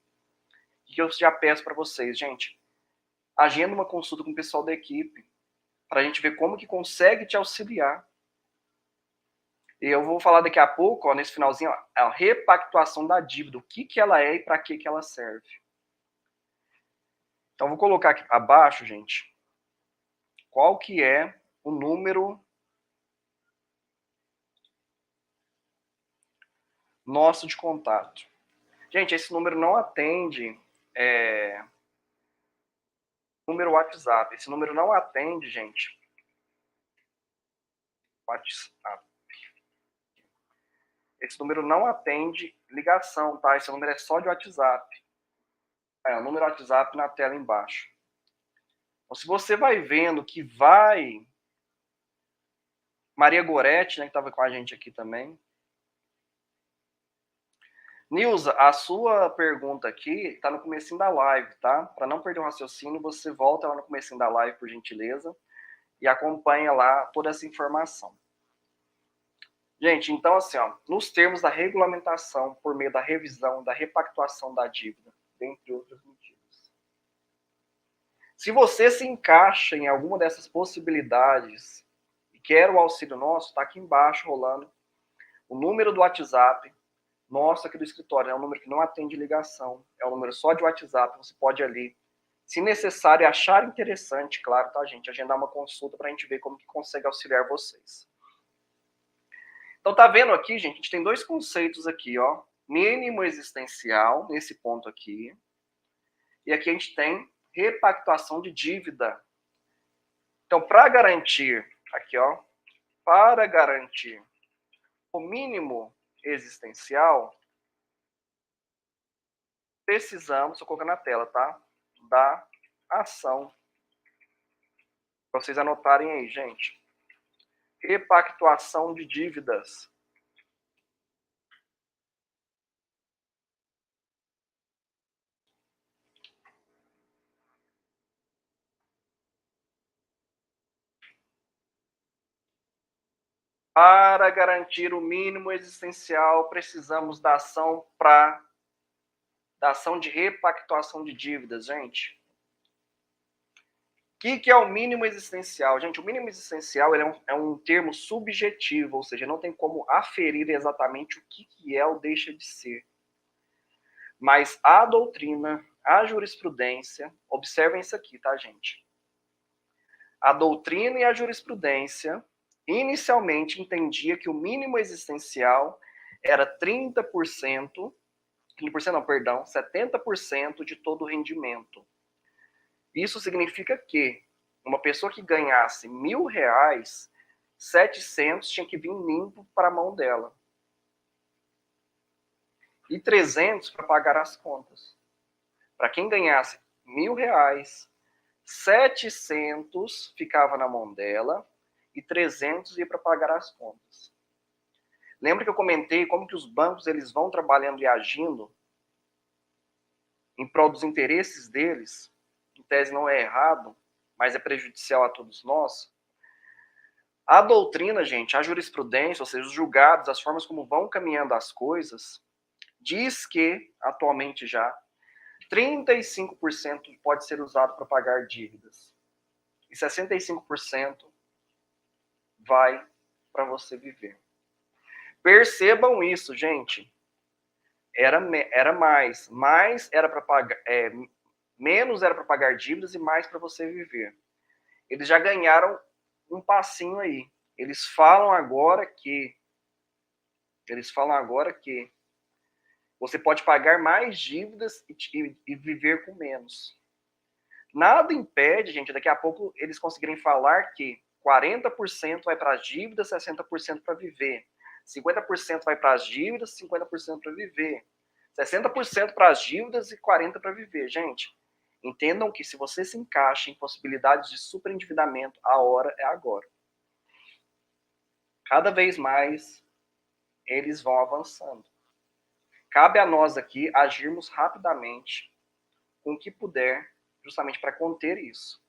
que eu já peço para vocês, gente? Agenda uma consulta com o pessoal da equipe, para a gente ver como que consegue te auxiliar. E eu vou falar daqui a pouco, ó, nesse finalzinho, ó, a repactuação da dívida, o que ela é e para que ela serve. Então, vou colocar aqui abaixo, gente, qual que é o número nosso de contato. Gente, esse número não atende número WhatsApp. Esse número não atende, gente. WhatsApp. Esse número não atende ligação, tá? Esse número é só de WhatsApp. É, o número WhatsApp na tela embaixo. Então, se você vai vendo que vai... Maria Goretti, né, que estava com a gente aqui também. Nilza, a sua pergunta aqui está no comecinho da live, tá? Para não perder o raciocínio, você volta lá no comecinho da live, por gentileza, e acompanha lá toda essa informação. Gente, então assim, ó, nos termos da regulamentação, por meio da revisão, da repactuação da dívida, dentre outros motivos. Se você se encaixa em alguma dessas possibilidades e quer o auxílio nosso, está aqui embaixo rolando o número do WhatsApp nosso aqui do escritório. É um número que não atende ligação, é um número só de WhatsApp. Você pode ali, se necessário, achar interessante, claro, tá, gente? Agendar uma consulta para a gente ver como que consegue auxiliar vocês. Então, tá vendo aqui, gente? A gente tem dois conceitos aqui, ó. Mínimo existencial, nesse ponto aqui. E aqui a gente tem repactuação de dívida. Então, para garantir, aqui, ó, para garantir o mínimo existencial, precisamos, estou colocando na tela, tá? Da ação. Para vocês anotarem aí, gente. Repactuação de dívidas. Para garantir o mínimo existencial, precisamos da ação de repactuação de dívidas, gente. O que é o mínimo existencial? Gente, o mínimo existencial ele é um termo subjetivo, ou seja, não tem como aferir exatamente o que é ou deixa de ser. Mas a doutrina, a jurisprudência, observem isso aqui, tá, gente? A doutrina e a jurisprudência inicialmente entendia que o mínimo existencial era 30%, 30% não, perdão, 70% de todo o rendimento. Isso significa que uma pessoa que ganhasse R$1.000, 700 tinha que vir limpo para a mão dela. E 300 para pagar as contas. Para quem ganhasse R$1.000, 700 ficava na mão dela e 300 ia para pagar as contas. Lembra que eu comentei como que os bancos eles vão trabalhando e agindo em prol dos interesses deles? Em tese não é errado, mas é prejudicial a todos nós. A doutrina, gente, a jurisprudência, ou seja, os julgados, as formas como vão caminhando as coisas, diz que, atualmente já, 35% pode ser usado para pagar dívidas. E 65% vai para você viver. Percebam isso, gente. Era mais era para pagar, menos era para pagar dívidas e mais para você viver. Eles já ganharam um passinho aí. Eles falam agora que você pode pagar mais dívidas e viver com menos. Nada impede, gente, daqui a pouco eles conseguirem falar que 40% vai para as dívidas, 60% para viver. 50% vai para as dívidas, 50% para viver. 60% para as dívidas e 40% para viver. Gente, entendam que se você se encaixa em possibilidades de superendividamento, a hora é agora. Cada vez mais eles vão avançando. Cabe a nós aqui agirmos rapidamente com o que puder, justamente para conter isso.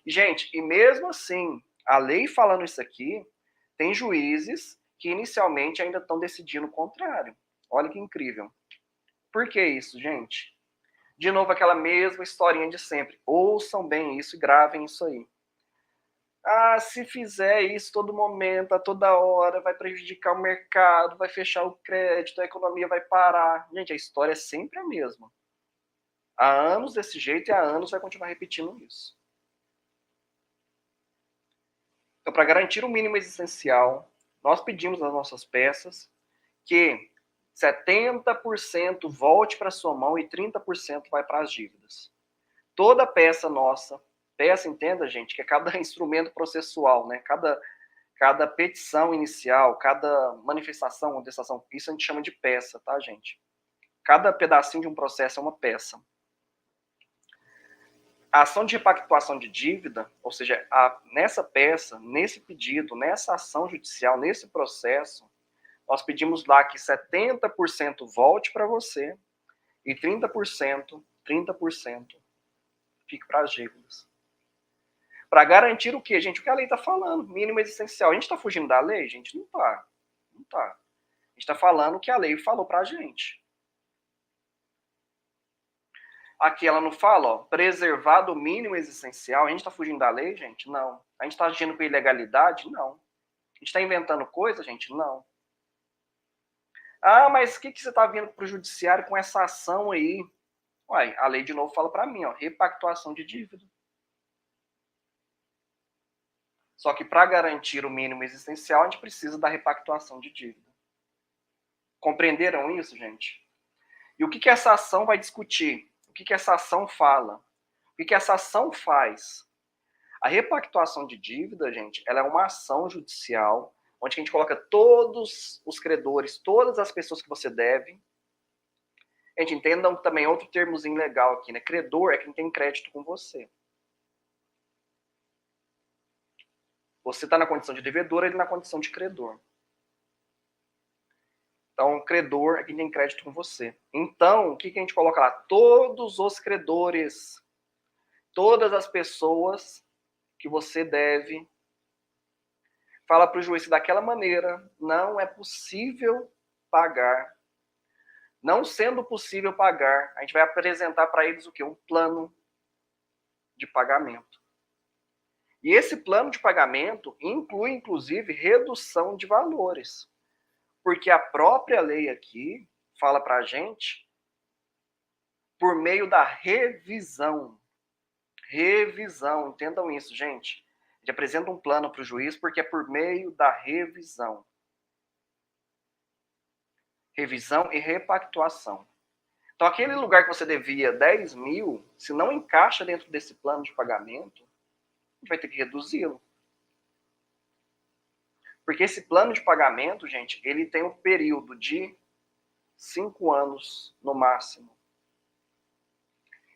E, gente, e mesmo assim, a lei falando isso aqui, tem juízes que inicialmente ainda estão decidindo o contrário. Olha que incrível. Por que isso, gente? De novo, aquela mesma historinha de sempre. Ouçam bem isso e gravem isso aí. Ah, se fizer isso todo momento, a toda hora, vai prejudicar o mercado, vai fechar o crédito, a economia vai parar. Gente, a história é sempre a mesma. Há anos desse jeito e há anos vai continuar repetindo isso. Então, para garantir o mínimo existencial, nós pedimos nas nossas peças que 70% volte para sua mão e 30% vai para as dívidas. Toda peça nossa, peça, entenda, gente, que é cada instrumento processual, né? Cada petição inicial, cada manifestação, contestação, isso a gente chama de peça, tá, gente? Cada pedacinho de um processo é uma peça. A ação de repactuação de dívida, ou seja, nessa peça, nesse pedido, nessa ação judicial, nesse processo, nós pedimos lá que 70% volte para você e 30% fique para as dívidas. Para garantir o quê, gente? O que a lei está falando, mínimo existencial. A gente está fugindo da lei, gente? Não está. Não está. A gente está falando o que a lei falou para a gente. Aqui ela não fala, ó, preservar do mínimo existencial. A gente está fugindo da lei, gente? Não. A gente está agindo com ilegalidade? Não. A gente está inventando coisa, gente? Não. Ah, mas o que você está vindo para o judiciário com essa ação aí? Uai, a lei de novo fala para mim, ó, repactuação de dívida. Só que para garantir o mínimo existencial, a gente precisa da repactuação de dívida. Compreenderam isso, gente? E o que essa ação vai discutir? O que essa ação fala? O que essa ação faz? A repactuação de dívida, gente, ela é uma ação judicial onde a gente coloca todos os credores, todas as pessoas que você deve. A gente, entendam também outro termozinho legal aqui, né? Credor é quem tem crédito com você. Você está na condição de devedor, ele na condição de credor. Então, credor é quem tem crédito com você. Então, o que a gente coloca lá? Todos os credores, todas as pessoas que você deve, fala para o juiz que daquela maneira não é possível pagar. Não sendo possível pagar, a gente vai apresentar para eles o quê? Um plano de pagamento. E esse plano de pagamento inclui, inclusive, redução de valores. Porque a própria lei aqui fala para a gente por meio da revisão. Revisão, entendam isso, gente. A gente apresenta um plano para o juiz porque é por meio da revisão. Revisão e repactuação. Então, aquele lugar que você devia 10 mil, se não encaixa dentro desse plano de pagamento, a gente vai ter que reduzi-lo. Porque esse plano de pagamento, gente, ele tem um período de 5 anos no máximo.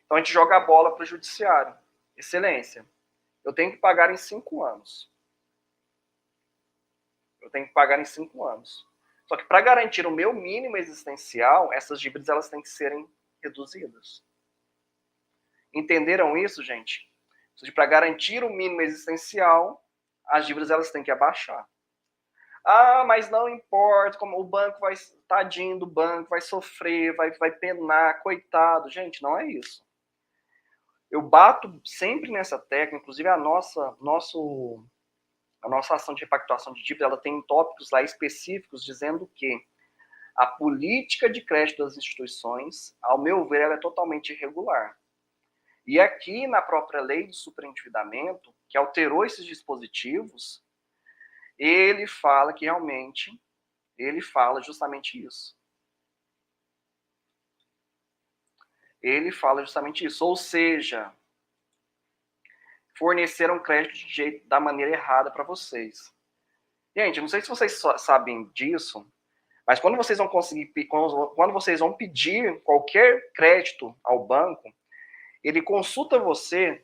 Então a gente joga a bola para o judiciário. Excelência, eu tenho que pagar em 5 anos. Eu tenho que pagar em 5 anos. Só que para garantir o meu mínimo existencial, essas dívidas elas têm que serem reduzidas. Entenderam isso, gente? Para garantir o mínimo existencial, as dívidas elas têm que abaixar. Ah, mas não importa, como o banco vai, tadinho do banco, vai sofrer, vai penar, coitado. Gente, não é isso. Eu bato sempre nessa tecla, inclusive a nossa ação de repactuação de dívida, ela tem tópicos lá específicos dizendo que a política de crédito das instituições, ao meu ver, ela é totalmente irregular. E aqui na própria lei de superendividamento, que alterou esses dispositivos, ele fala que realmente, ele fala justamente isso. Ele fala justamente isso, ou seja, forneceram crédito da maneira errada para vocês. Gente, não sei se vocês sabem disso, mas quando vocês vão conseguir, quando vocês vão pedir qualquer crédito ao banco, ele consulta você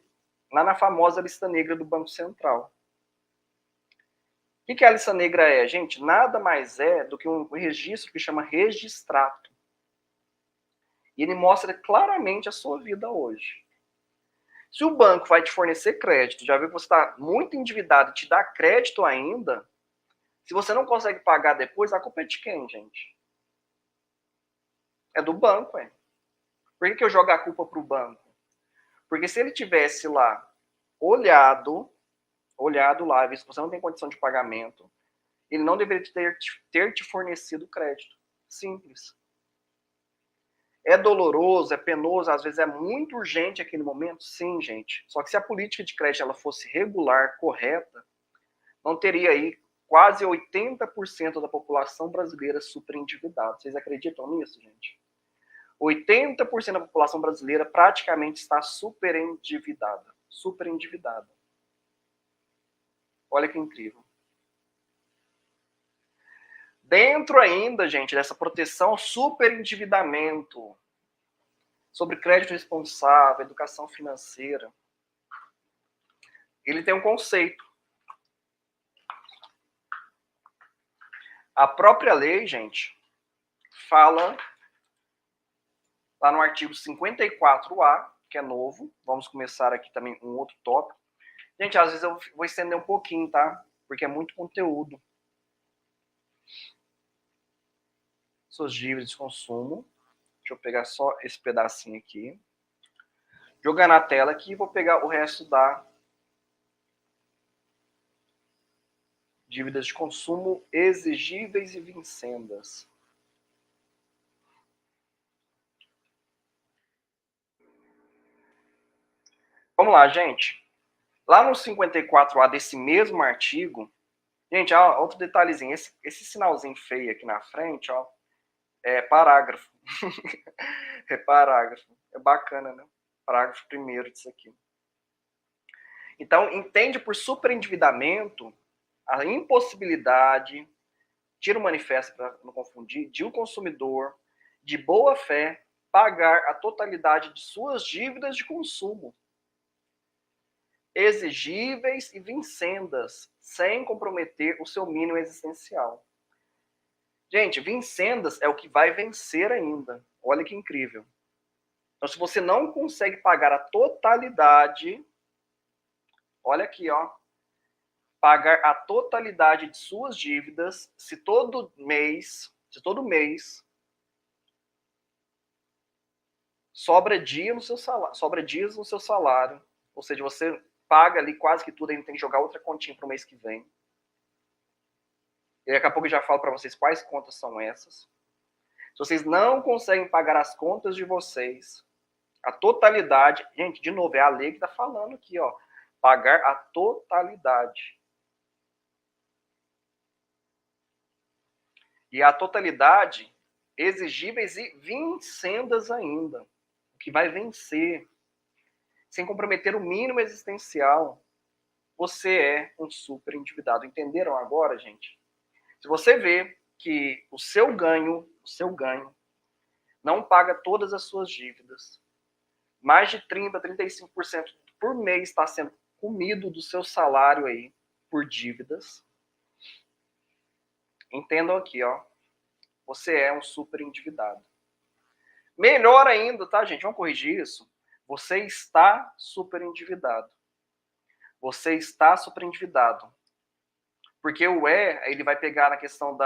lá na famosa lista negra do Banco Central. O que a lista negra é, gente? Nada mais é do que um registro que chama registrato. E ele mostra claramente a sua vida hoje. Se o banco vai te fornecer crédito, já viu que você está muito endividado e te dá crédito ainda, Se você não consegue pagar depois, a culpa é de quem, gente? É do banco, é. Por que eu jogo a culpa pro banco? Porque se ele tivesse lá olhado lá, visto que você não tem condição de pagamento, ele não deveria ter te fornecido crédito. Simples. É doloroso, é penoso, às vezes é muito urgente aquele momento? Sim, gente. Só que se a política de crédito ela fosse regular, correta, não teria aí quase 80% da população brasileira superendividada. Vocês acreditam nisso, gente? 80% da população brasileira praticamente está superendividada. Superendividada. Olha que incrível. Dentro ainda, gente, dessa proteção ao superendividamento, sobre crédito responsável, educação financeira, ele tem um conceito. A própria lei, gente, fala lá no artigo 54A, que é novo. Vamos começar aqui também um outro tópico. Gente, às vezes eu vou estender um pouquinho, tá? Porque é muito conteúdo. Suas dívidas de consumo. Deixa eu pegar só esse pedacinho aqui. Jogar na tela aqui e vou pegar o resto da dívidas de consumo exigíveis e vincendas. Vamos lá, gente. Lá no 54A desse mesmo artigo, gente, ó, outro detalhezinho, esse sinalzinho feio aqui na frente, ó, é parágrafo. É parágrafo. É bacana, né? Parágrafo primeiro disso aqui. Então, entende por superendividamento a impossibilidade, tira o manifesto para não confundir, de um consumidor de boa fé pagar a totalidade de suas dívidas de consumo, exigíveis e vincendas, sem comprometer o seu mínimo existencial. Gente, vincendas é o que vai vencer ainda. Olha que incrível. Então, se você não consegue pagar a totalidade, olha aqui, ó, pagar a totalidade de suas dívidas, se todo mês sobra dias no seu salário, ou seja, você paga ali quase que tudo, ainda tem que jogar outra continha para o mês que vem. E daqui a pouco eu já falo para vocês quais contas são essas. Se vocês não conseguem pagar as contas de vocês, a totalidade, gente, de novo, é a lei que está falando aqui, ó, pagar a totalidade. E a totalidade, exigíveis e vincendas ainda, o que vai vencer, sem comprometer o mínimo existencial, você é um super endividado. Entenderam agora, gente? Se você vê que o seu ganho não paga todas as suas dívidas, mais de 30%, 35% por mês está sendo comido do seu salário aí por dívidas, entendam aqui, ó, você é um super endividado. Melhor ainda, tá, gente? Vamos corrigir isso. Você está super endividado. Você está super endividado. Porque o ele vai pegar na questão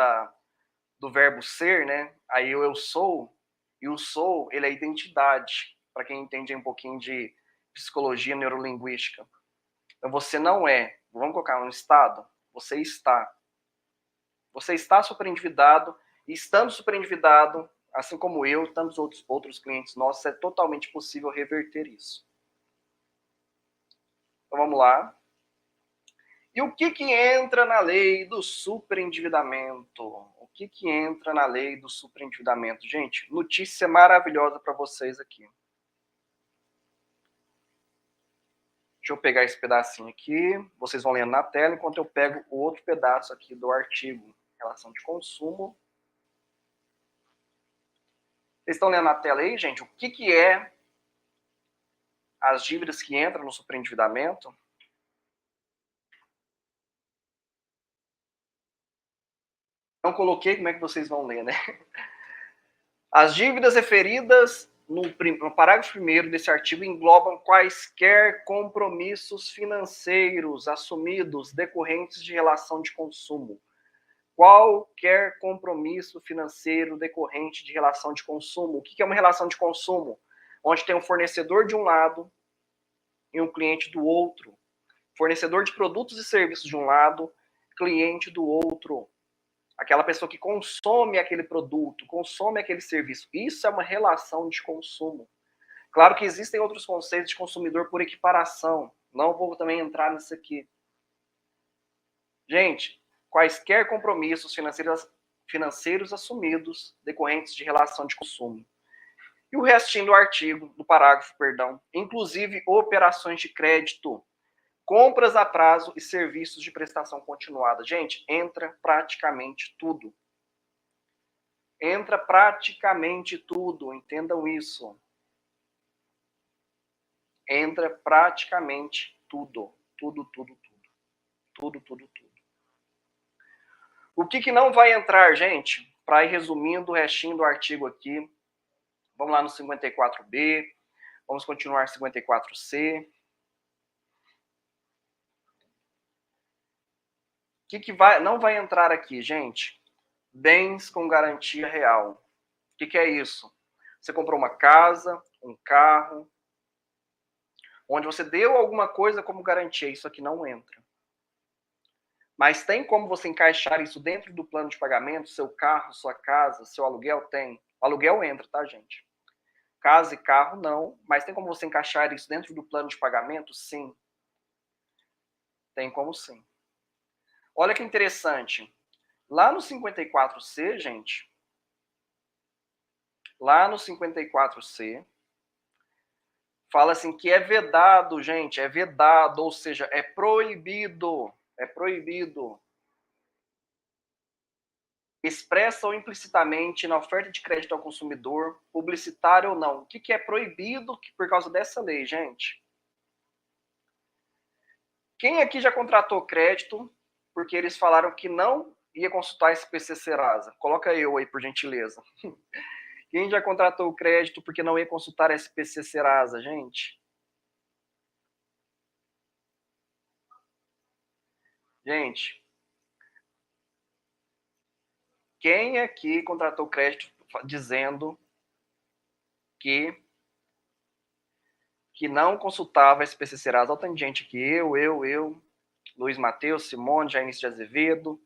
do verbo ser, né? Aí o eu sou, e o sou, ele é identidade, para quem entende um pouquinho de psicologia neurolinguística. Então você não é, vamos colocar um estado, você está. Você está super endividado, e estando super endividado, assim como eu, tantos outros clientes nossos, é totalmente possível reverter isso. Então vamos lá. E o que entra na lei do superendividamento? O que entra na lei do superendividamento? Gente, notícia maravilhosa para vocês aqui. Deixa eu pegar esse pedacinho aqui, vocês vão lendo na tela, enquanto eu pego o outro pedaço aqui do artigo, relação de consumo. Vocês estão lendo na tela aí, gente, o que é as dívidas que entram no superendividamento? Não coloquei, como é que vocês vão ler, né? As dívidas referidas no parágrafo 1º desse artigo englobam quaisquer compromissos financeiros assumidos decorrentes de relação de consumo, qualquer compromisso financeiro decorrente de relação de consumo. O que é uma relação de consumo? Onde tem um fornecedor de um lado e um cliente do outro. Fornecedor de produtos e serviços de um lado, cliente do outro. Aquela pessoa que consome aquele produto, consome aquele serviço. Isso é uma relação de consumo. Claro que existem outros conceitos de consumidor por equiparação. Não vou também entrar nisso aqui. Gente, quaisquer compromissos financeiros assumidos decorrentes de relação de consumo. E o restinho do artigo, do parágrafo, perdão, inclusive operações de crédito, compras a prazo e serviços de prestação continuada. Gente, entra praticamente tudo. Entra praticamente tudo, entendam isso. Entra praticamente tudo. Tudo, tudo, tudo. Tudo, tudo, tudo. O que não vai entrar, gente? Para ir resumindo o restinho do artigo aqui. Vamos lá no 54B. Vamos continuar 54C. O que não vai entrar aqui, gente? Bens com garantia real. O que é isso? Você comprou uma casa, um carro, onde você deu alguma coisa como garantia. Isso aqui não entra. Mas tem como você encaixar isso dentro do plano de pagamento? Seu carro, sua casa, seu aluguel? Tem. O aluguel entra, tá, gente? Casa e carro, não. Mas tem como você encaixar isso dentro do plano de pagamento? Sim. Tem como sim. Olha que interessante. Lá no 54C, gente, lá no 54C, fala assim que é vedado, gente, é vedado, ou seja, é proibido, expressa ou implicitamente na oferta de crédito ao consumidor, publicitário ou não. O que é proibido por causa dessa lei, gente? Quem aqui já contratou crédito porque eles falaram que não ia consultar SPC Serasa? Coloca eu aí, por gentileza. Quem já contratou crédito porque não ia consultar SPC Serasa, gente? Gente, quem aqui contratou crédito dizendo que não consultava SPC Serasa? Olha tanto de gente aqui, eu, Luiz Matheus, Simone, Jainício de Azevedo,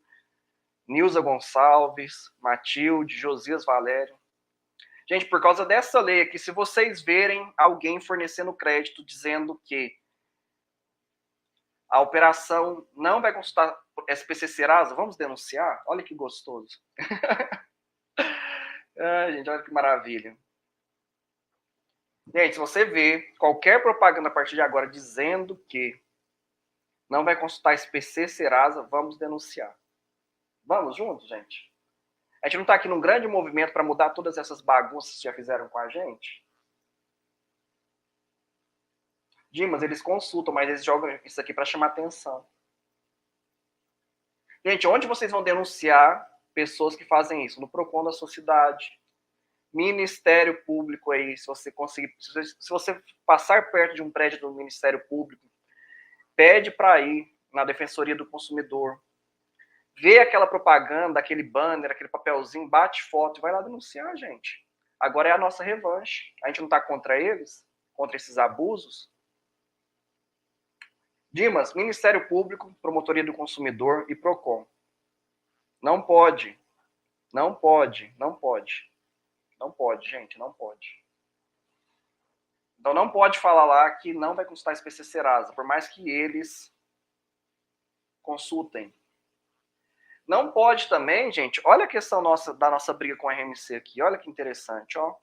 Nilza Gonçalves, Matilde, Josias Valério. Gente, por causa dessa lei aqui, se vocês verem alguém fornecendo crédito dizendo que a operação não vai consultar SPC Serasa, vamos denunciar? Olha que gostoso. Ai, gente, olha que maravilha. Gente, se você vê qualquer propaganda a partir de agora dizendo que não vai consultar SPC Serasa, vamos denunciar. Vamos juntos, gente? A gente não está aqui num grande movimento para mudar todas essas bagunças que já fizeram com a gente? Dimas, eles consultam, mas eles jogam isso aqui para chamar atenção. Gente, onde vocês vão denunciar pessoas que fazem isso? No PROCON da sua cidade, Ministério Público aí, se você conseguir, se você passar perto de um prédio do Ministério Público, pede para ir na Defensoria do Consumidor, vê aquela propaganda, aquele banner, aquele papelzinho, bate foto e vai lá denunciar, gente. Agora é a nossa revanche. A gente não está contra eles, contra esses abusos. Dimas, Ministério Público, Promotoria do Consumidor e PROCON. Não pode, não pode, não pode. Não pode, gente, não pode. Então não pode falar lá que não vai consultar SPC Serasa, por mais que eles consultem. Não pode também, gente, olha a questão da nossa briga com a RMC aqui, olha que interessante, ó.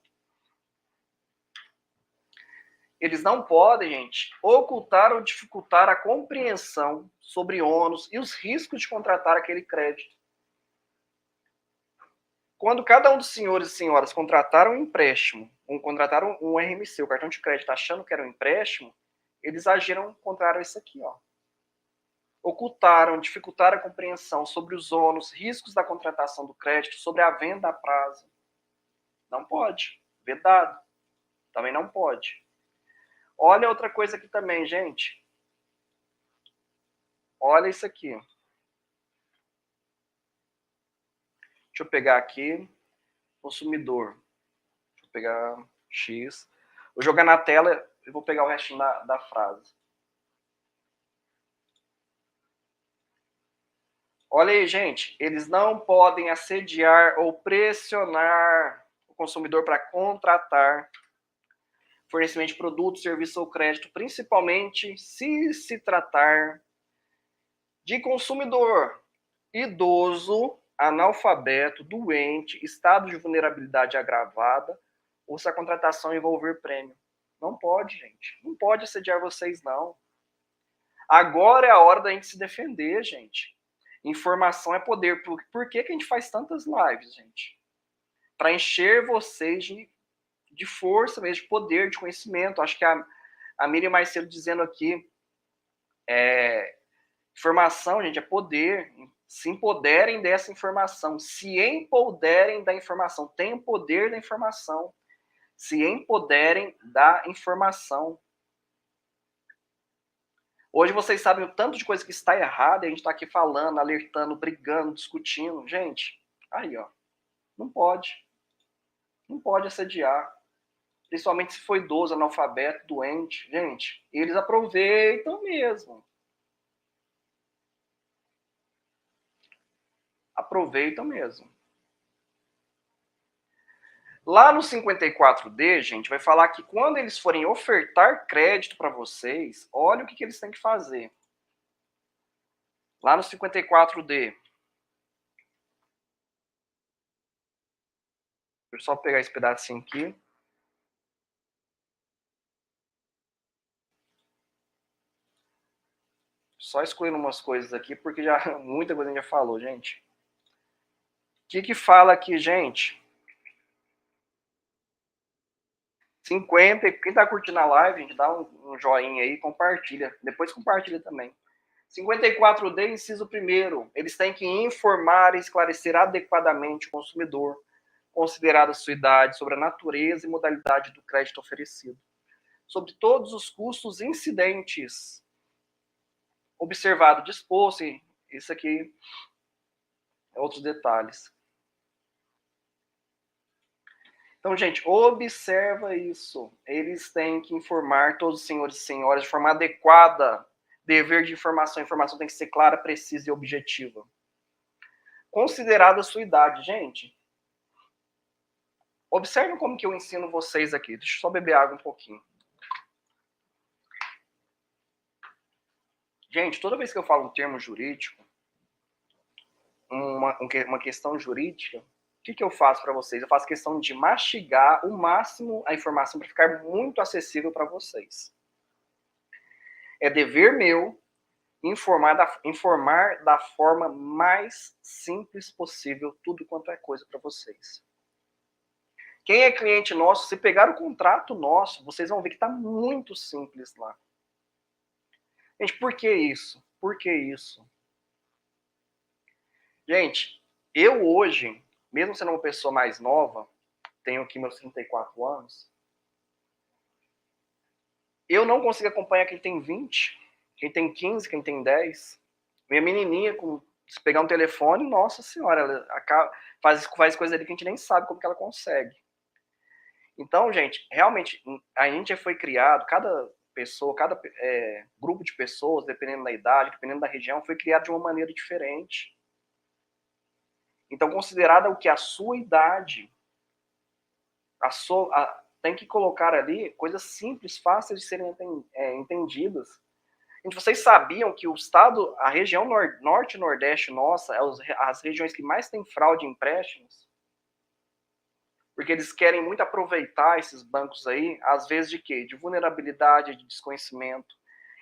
Eles não podem, gente, ocultar ou dificultar a compreensão sobre ônus e os riscos de contratar aquele crédito. Quando cada um dos senhores e senhoras contrataram um empréstimo, contrataram um RMC, o cartão de crédito, achando que era um empréstimo, eles agiram contrário a isso aqui, ó. Ocultaram, dificultaram a compreensão sobre os ônus, riscos da contratação do crédito, sobre a venda a prazo. Não pode. Vedado. Também não pode. Olha outra coisa aqui também, gente. Olha isso aqui. Deixa eu pegar aqui, consumidor. Deixa eu pegar X. Vou jogar na tela e vou pegar o restinho da frase. Olha aí, gente, eles não podem assediar ou pressionar o consumidor para contratar fornecimento de produto, serviço ou crédito, principalmente se tratar de consumidor idoso, analfabeto, doente, estado de vulnerabilidade agravada, ou se a contratação envolver prêmio. Não pode, gente. Não pode assediar vocês, não. Agora é a hora da gente se defender, gente. Informação é poder. Por que a gente faz tantas lives, gente? Para encher vocês de força mesmo, de poder, de conhecimento. Acho que a Miriam mais cedo dizendo aqui, informação, gente, é poder. Se empoderem dessa informação. Se empoderem da informação. Tenham poder da informação. Se empoderem da informação. Hoje vocês sabem o tanto de coisa que está errada e a gente está aqui falando, alertando, brigando, discutindo. Gente, aí, ó. Não pode. Não pode assediar. Principalmente se for idoso, analfabeto, doente. Gente, eles aproveitam mesmo. Aproveitam mesmo. Lá no 54D, gente, vai falar que quando eles forem ofertar crédito para vocês, olha o que eles têm que fazer. Lá no 54D. Deixa eu só pegar esse pedacinho aqui. Só excluindo umas coisas aqui, porque já muita coisa a gente já falou, gente. O que fala aqui, gente? 50, quem tá curtindo a live, gente, dá um joinha aí, compartilha. Depois compartilha também. 54D, inciso 1º. Eles têm que informar e esclarecer adequadamente o consumidor, considerada a sua idade, sobre a natureza e modalidade do crédito oferecido, sobre todos os custos incidentes, observado disposto, isso aqui é outros detalhes. Então, gente, observa isso. Eles têm que informar todos os senhores e senhoras de forma adequada. Dever de informação. A informação tem que ser clara, precisa e objetiva. Considerada a sua idade, gente. Observe como que eu ensino vocês aqui. Deixa eu só beber água um pouquinho. Gente, toda vez que eu falo um termo jurídico, uma questão jurídica, o que eu faço para vocês? Eu faço questão de mastigar o máximo a informação para ficar muito acessível para vocês. É dever meu informar da forma mais simples possível tudo quanto é coisa para vocês. Quem é cliente nosso, se pegar o contrato nosso, vocês vão ver que está muito simples lá. Gente, por que isso? Por que isso? Gente, eu hoje, mesmo sendo uma pessoa mais nova, tenho aqui meus 34 anos, eu não consigo acompanhar quem tem 20, quem tem 15, quem tem 10. Minha menininha, se pegar um telefone, nossa senhora, ela faz coisa ali que a gente nem sabe como que ela consegue. Então, gente, realmente, a gente foi criado, cada pessoa, cada grupo de pessoas, dependendo da idade, dependendo da região, foi criado de uma maneira diferente. Então, considerada o que a sua idade, tem que colocar ali coisas simples, fáceis de serem entendidas. Gente, vocês sabiam que o estado, a região norte e nordeste nossa, as regiões que mais tem fraude em empréstimos? Porque eles querem muito aproveitar esses bancos aí, às vezes de quê? De vulnerabilidade, de desconhecimento.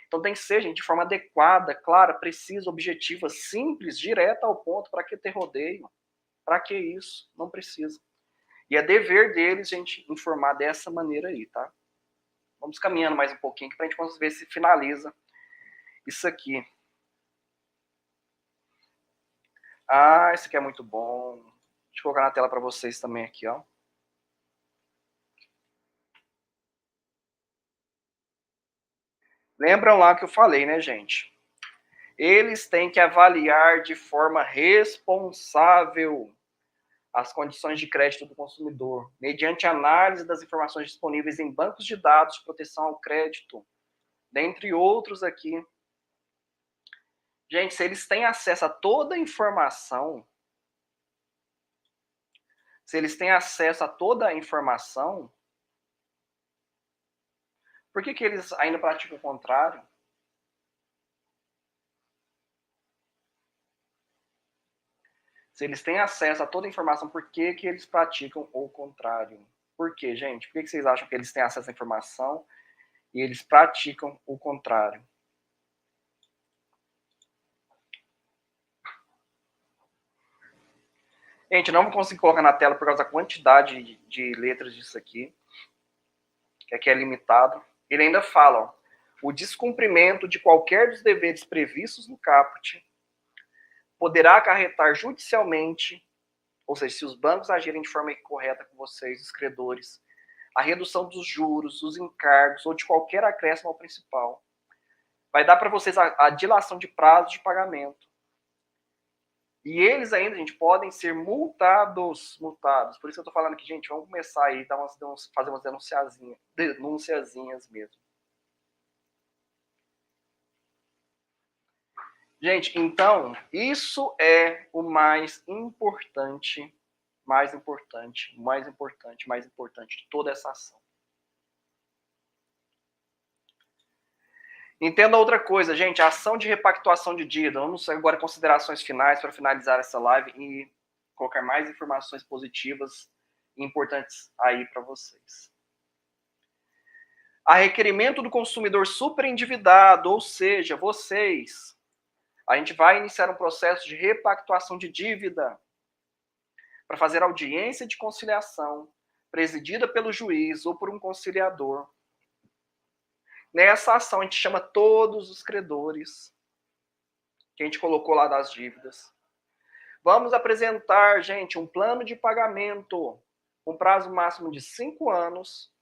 Então tem que ser, gente, de forma adequada, clara, precisa, objetiva, simples, direta ao ponto. Para que ter rodeio? Para que isso? Não precisa. E é dever deles, gente, informar dessa maneira aí, tá? Vamos caminhando mais um pouquinho para a gente ver se finaliza isso aqui. Ah, isso aqui é muito bom. Deixa eu colocar na tela para vocês também aqui, ó. Lembram lá que eu falei, né, gente? Eles têm que avaliar de forma responsável as condições de crédito do consumidor, mediante análise das informações disponíveis em bancos de dados de proteção ao crédito, dentre outros aqui. Gente, se eles têm acesso a toda a informação, por que eles ainda praticam o contrário? Se eles têm acesso a toda a informação, por que eles praticam o contrário? Por quê, gente? Por que vocês acham que eles têm acesso à informação e eles praticam o contrário? Gente, não vou conseguir colocar na tela por causa da quantidade de letras disso aqui, que aqui é limitado. Ele ainda fala, ó, o descumprimento de qualquer dos deveres previstos no caput poderá acarretar judicialmente, ou seja, se os bancos agirem de forma incorreta com vocês, os credores, a redução dos juros, dos encargos ou de qualquer acréscimo ao principal. Vai dar para vocês a dilação de prazo de pagamento. E eles ainda, gente, podem ser multados. Por isso eu tô falando que, gente, vamos começar aí, fazer umas denunciazinhas mesmo. Gente, então, isso é o mais importante de toda essa ação. Entenda outra coisa, gente, a ação de repactuação de dívida. Vamos agora considerações finais para finalizar essa live e colocar mais informações positivas e importantes aí para vocês. A requerimento do consumidor superendividado, ou seja, vocês, a gente vai iniciar um processo de repactuação de dívida para fazer audiência de conciliação, presidida pelo juiz ou por um conciliador. Nessa ação, a gente chama todos os credores que a gente colocou lá das dívidas. Vamos apresentar, gente, um plano de pagamento com prazo máximo de 5 anos,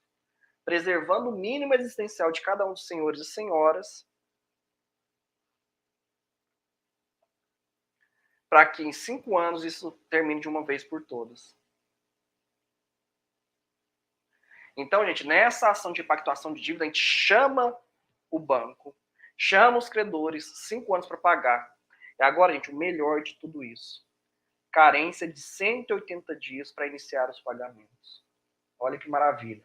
preservando o mínimo existencial de cada um dos senhores e senhoras, para que em 5 anos isso termine de uma vez por todas. Então, gente, nessa ação de pactuação de dívida, a gente chama o banco, chama os credores, 5 anos para pagar. E agora, gente, o melhor de tudo isso. Carência de 180 dias para iniciar os pagamentos. Olha que maravilha.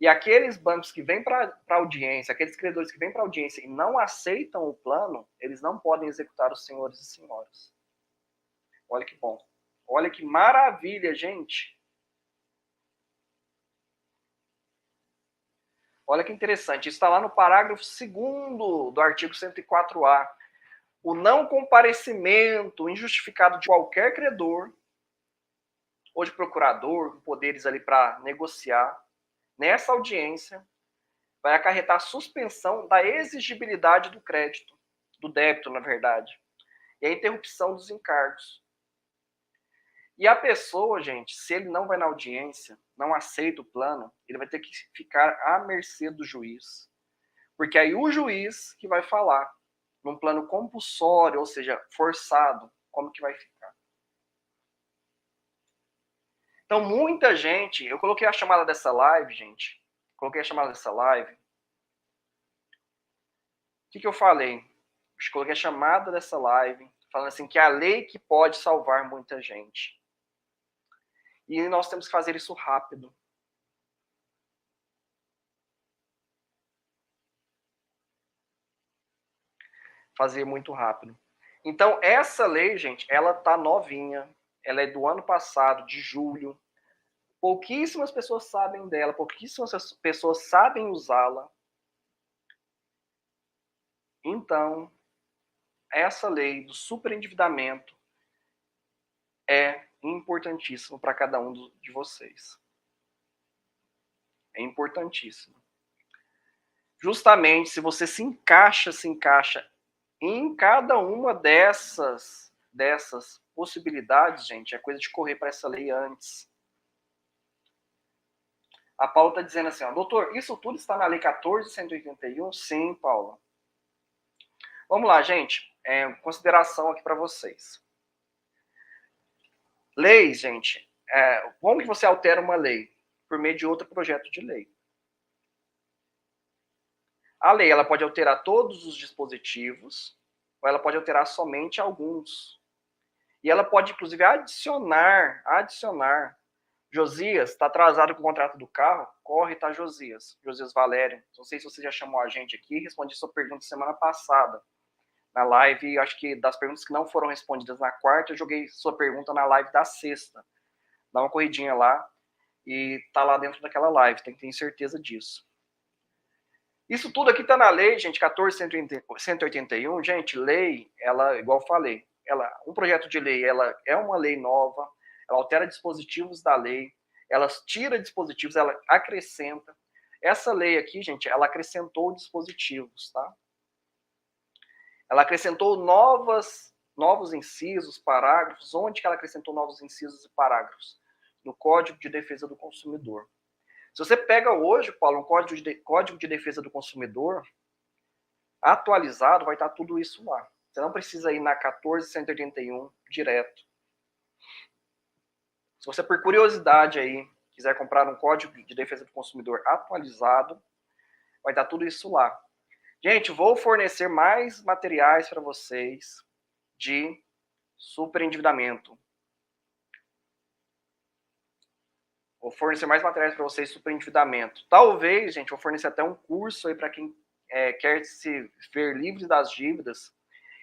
E aqueles bancos que vêm para audiência, aqueles credores que vêm para audiência e não aceitam o plano, eles não podem executar os senhores e senhoras. Olha que bom. Olha que maravilha, gente. Olha que interessante. Isso está lá no parágrafo 2º do artigo 104A. O não comparecimento injustificado de qualquer credor ou de procurador, com poderes ali para negociar, nessa audiência, vai acarretar a suspensão da exigibilidade do crédito, do débito, na verdade, e a interrupção dos encargos. E a pessoa, gente, se ele não vai na audiência, não aceita o plano, ele vai ter que ficar à mercê do juiz. Porque aí o juiz que vai falar, num plano compulsório, ou seja, forçado, como que vai ficar. Então, muita gente, eu coloquei a chamada dessa live, gente, o que eu falei? Eu coloquei a chamada dessa live, falando assim, que é a lei que pode salvar muita gente. E nós temos que fazer isso rápido. Fazer muito rápido. Então, essa lei, gente, ela tá novinha. Ela é do ano passado, de julho. Pouquíssimas pessoas sabem dela, pouquíssimas pessoas sabem usá-la. Então, essa lei do superendividamento é importantíssimo para cada um de vocês. É importantíssimo. Justamente se você se encaixa em cada uma dessas possibilidades, gente, é coisa de correr para essa lei antes. A Paula está dizendo assim, ó, doutor, isso tudo está na lei 14.181? Sim, Paula. Vamos lá, gente. Consideração aqui para vocês. Leis, gente, como que você altera uma lei? Por meio de outro projeto de lei. A lei ela pode alterar todos os dispositivos, ou ela pode alterar somente alguns. E ela pode, inclusive, adicionar. Josias, está atrasado com o contrato do carro? Corre, tá, Josias? Josias Valério. Não sei se você já chamou a gente aqui, respondi sua pergunta semana passada. Na live, acho que das perguntas que não foram respondidas na quarta, eu joguei sua pergunta na live da sexta. Dá uma corridinha lá e tá lá dentro daquela live, tem que ter certeza disso. Isso tudo aqui tá na lei, gente, 14.181. Gente, lei, ela, igual eu falei, um projeto de lei, ela é uma lei nova, ela altera dispositivos da lei, ela tira dispositivos, ela acrescenta. Essa lei aqui, gente, ela acrescentou dispositivos, tá? Ela acrescentou novos incisos, parágrafos. Onde que ela acrescentou novos incisos e parágrafos? No Código de Defesa do Consumidor. Se você pega hoje, Paulo, um Código de Defesa do Consumidor atualizado, vai estar tudo isso lá. Você não precisa ir na 14.181 direto. Se você, por curiosidade aí, quiser comprar um Código de Defesa do Consumidor atualizado, vai estar tudo isso lá. Gente, vou fornecer mais materiais para vocês de superendividamento. Vou fornecer mais materiais para vocês de superendividamento. Talvez, gente, vou fornecer até um curso aí para quem quer se ver livre das dívidas.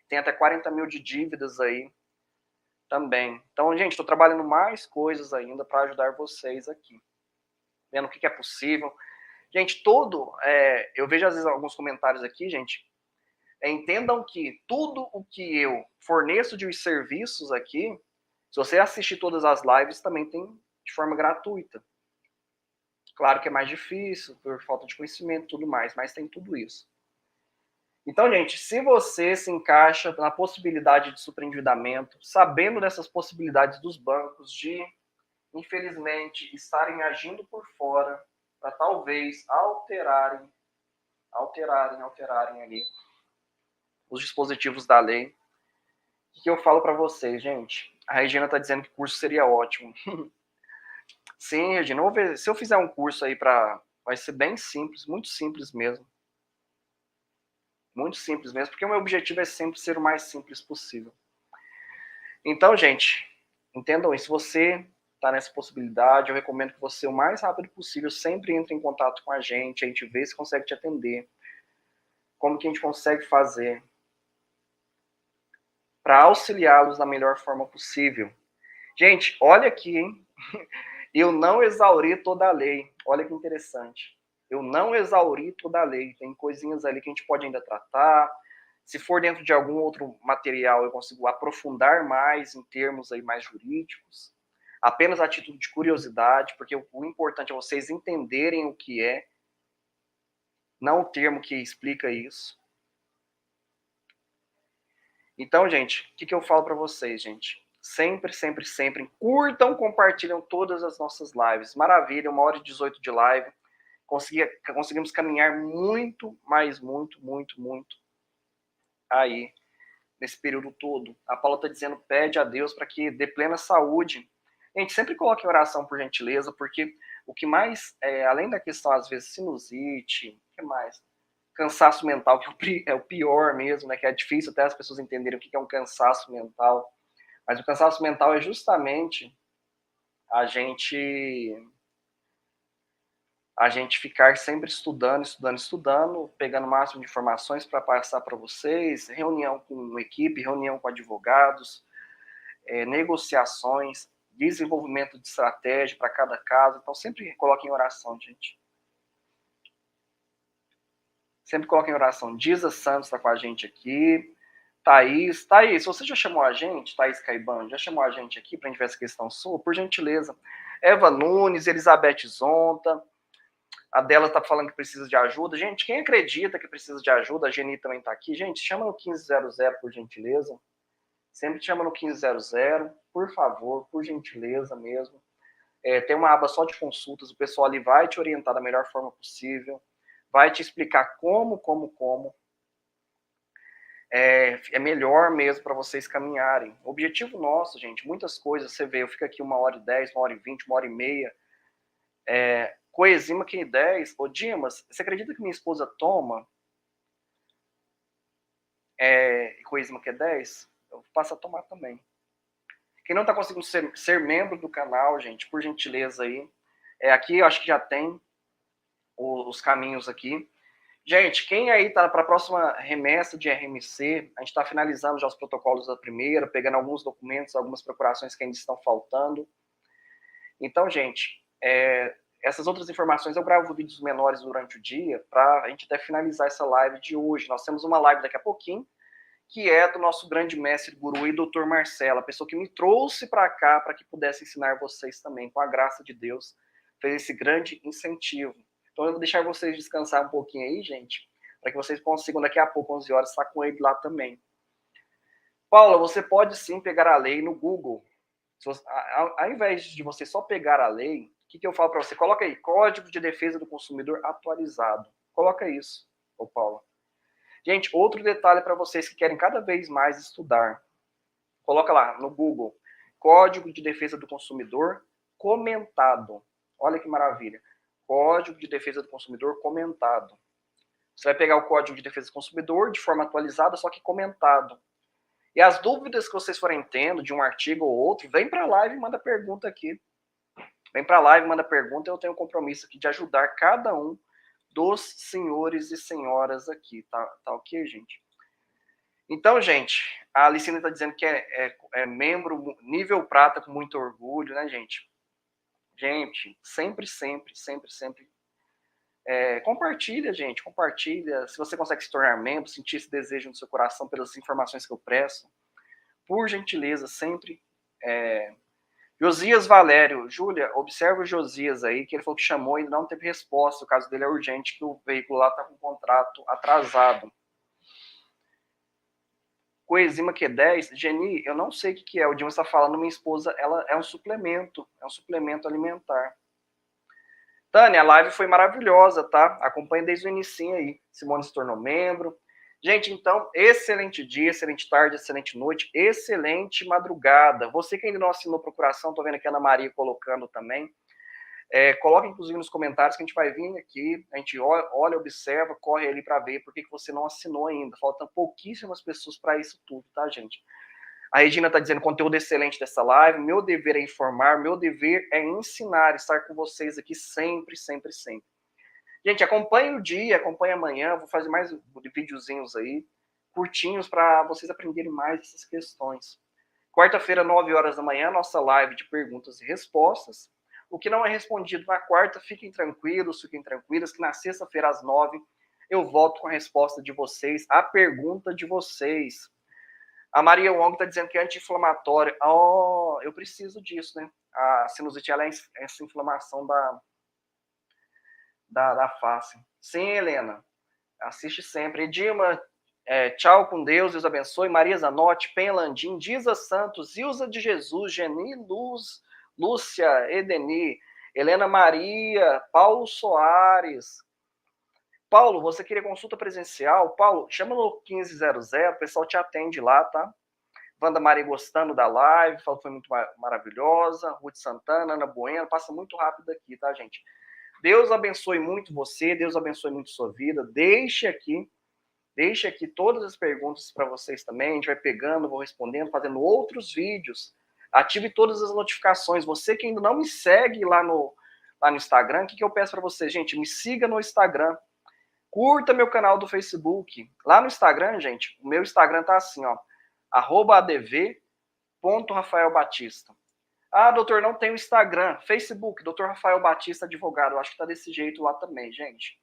Tem até 40 mil de dívidas aí também. Então, gente, estou trabalhando mais coisas ainda para ajudar vocês aqui. Vendo o que é possível. Gente, eu vejo às vezes alguns comentários aqui, gente. Entendam que tudo o que eu forneço de serviços aqui, se você assistir todas as lives, também tem de forma gratuita. Claro que é mais difícil, por falta de conhecimento e tudo mais, mas tem tudo isso. Então, gente, se você se encaixa na possibilidade de superendividamento, sabendo dessas possibilidades dos bancos de, infelizmente, estarem agindo por fora para talvez alterarem ali os dispositivos da lei, o que eu falo para vocês, gente? A Regina está dizendo que o curso seria ótimo. Sim, Regina, vamos ver. Se eu fizer um curso aí vai ser bem simples, muito simples mesmo. Muito simples mesmo, porque o meu objetivo é sempre ser o mais simples possível. Então, gente, entendam isso. Se você está nessa possibilidade, eu recomendo que você, o mais rápido possível, sempre entre em contato com a gente vê se consegue te atender. Como que a gente consegue fazer para auxiliá-los da melhor forma possível. Gente, olha aqui, hein? Eu não exauri toda a lei. Olha que interessante. Eu não exauri toda a lei. Tem coisinhas ali que a gente pode ainda tratar. Se for dentro de algum outro material, eu consigo aprofundar mais em termos aí mais jurídicos. Apenas a título de curiosidade, porque o importante é vocês entenderem o que é, não o termo que explica isso. Então, gente, o que eu falo para vocês, gente? Sempre, sempre, sempre curtam, compartilham todas as nossas lives. Maravilha, 1h e 18 de live. Conseguimos caminhar muito, mas muito, muito, muito aí nesse período todo. A Paula está dizendo, pede a Deus para que dê plena saúde. Gente, sempre coloque em oração, por gentileza, porque o que mais, além da questão, às vezes, sinusite, o que mais? Cansaço mental, que é o pior mesmo, né? Que é difícil até as pessoas entenderem o que é um cansaço mental. Mas o cansaço mental é justamente a gente ficar sempre estudando, pegando o máximo de informações para passar para vocês, reunião com equipe, reunião com advogados, negociações, desenvolvimento de estratégia para cada caso. Então, sempre coloquem em oração, gente. Sempre coloquem em oração. Diza Santos está com a gente aqui. Thaís, você já chamou a gente, Thaís Caiban, já chamou a gente aqui para a gente ver essa questão sua? Por gentileza. Eva Nunes, Elizabeth Zonta, a dela está falando que precisa de ajuda. Gente, quem acredita que precisa de ajuda, a Geni também está aqui. Gente, chama no 1500, por gentileza. Sempre chama no 1500, por favor, por gentileza mesmo. Tem uma aba só de consultas, o pessoal ali vai te orientar da melhor forma possível, vai te explicar como. é melhor mesmo para vocês caminharem. O objetivo nosso, gente, muitas coisas, você vê, eu fico aqui 1h10, 1h20, 1h30, coenzima Q10. Ô, Dimas, você acredita que minha esposa toma coenzima Q10? Eu passo a tomar também. Quem não está conseguindo ser membro do canal, gente, por gentileza aí, aqui eu acho que já tem os caminhos aqui. Gente, quem aí tá para a próxima remessa de RMC, a gente está finalizando já os protocolos da primeira, pegando alguns documentos, algumas procurações que ainda estão faltando. Então, gente, essas outras informações eu gravo vídeos menores durante o dia para a gente até finalizar essa live de hoje. Nós temos uma live daqui a pouquinho, que é do nosso grande mestre guru e doutor Marcelo, a pessoa que me trouxe para cá para que pudesse ensinar vocês também, com a graça de Deus, fez esse grande incentivo. Então eu vou deixar vocês descansar um pouquinho aí, gente, para que vocês consigam daqui a pouco, 11 horas, estar com ele lá também. Paula, você pode sim pegar a lei no Google. Ao invés de você só pegar a lei, o que eu falo para você? Coloca aí, Código de Defesa do Consumidor atualizado. Coloca isso, ô Paula. Gente, outro detalhe para vocês que querem cada vez mais estudar. Coloca lá no Google, Código de Defesa do Consumidor comentado. Olha que maravilha. Código de Defesa do Consumidor comentado. Você vai pegar o Código de Defesa do Consumidor de forma atualizada, só que comentado. E as dúvidas que vocês forem tendo de um artigo ou outro, vem para a live e manda pergunta aqui. Vem para a live, manda pergunta, eu tenho um compromisso aqui de ajudar cada um dos senhores e senhoras aqui, tá ok, gente? Então, gente, a Alicina está dizendo que é membro nível prata com muito orgulho, né, gente? Gente, sempre compartilha, gente, compartilha. Se você consegue se tornar membro, sentir esse desejo no seu coração pelas informações que eu presto, por gentileza, sempre. Josias Valério, Júlia, observa o Josias aí, que ele falou que chamou e não teve resposta. O caso dele é urgente, que o veículo lá está com o contrato atrasado. Coenzima Q10, Geni, eu não sei o que é. O Dilma está falando, minha esposa, ela é um suplemento alimentar. Tânia, a live foi maravilhosa, tá? Acompanhe desde o início aí. Simone se tornou membro. Gente, então, excelente dia, excelente tarde, excelente noite, excelente madrugada. Você que ainda não assinou procuração, tô vendo aqui a Ana Maria colocando também. Coloca, inclusive, nos comentários que a gente vai vir aqui, a gente olha, observa, corre ali para ver por que você não assinou ainda. Faltam pouquíssimas pessoas para isso tudo, tá, gente? A Regina está dizendo conteúdo excelente dessa live. Meu dever é informar, meu dever é ensinar, estar com vocês aqui sempre. Gente, acompanhe o dia, acompanhe amanhã. Vou fazer mais videozinhos aí, curtinhos, para vocês aprenderem mais essas questões. Quarta-feira, 9 horas da manhã, nossa live de perguntas e respostas. O que não é respondido na quarta, fiquem tranquilas, que na sexta-feira, às 9, eu volto com a resposta de vocês, a pergunta de vocês. A Maria Wong está dizendo que é anti-inflamatório. Oh, eu preciso disso, né? A sinusite, ela é essa inflamação da face. Sim, Helena. Assiste sempre. Edilma, tchau com Deus abençoe. Maria Zanotti, Penha Landim, Diza Santos, Ilza de Jesus, Geni Luz, Lúcia, Edeni, Helena Maria, Paulo Soares. Paulo, você queria consulta presencial? Paulo, chama no 1500, o pessoal te atende lá, tá? Wanda Maria gostando da live, falou que foi muito maravilhosa. Ruth Santana, Ana Bueno, passa muito rápido aqui, tá, gente? Deus abençoe muito você, Deus abençoe muito sua vida. Deixe aqui todas as perguntas para vocês também. A gente vai pegando, vou respondendo, fazendo outros vídeos. Ative todas as notificações. Você que ainda não me segue lá no Instagram, o que eu peço para você, gente? Me siga no Instagram. Curta meu canal do Facebook. Lá no Instagram, gente, o meu Instagram tá assim, ó, @adv.rafaelbatista. Ah, doutor, não tem o Instagram. Facebook, doutor Rafael Batista, advogado. Eu acho que tá desse jeito lá também, gente.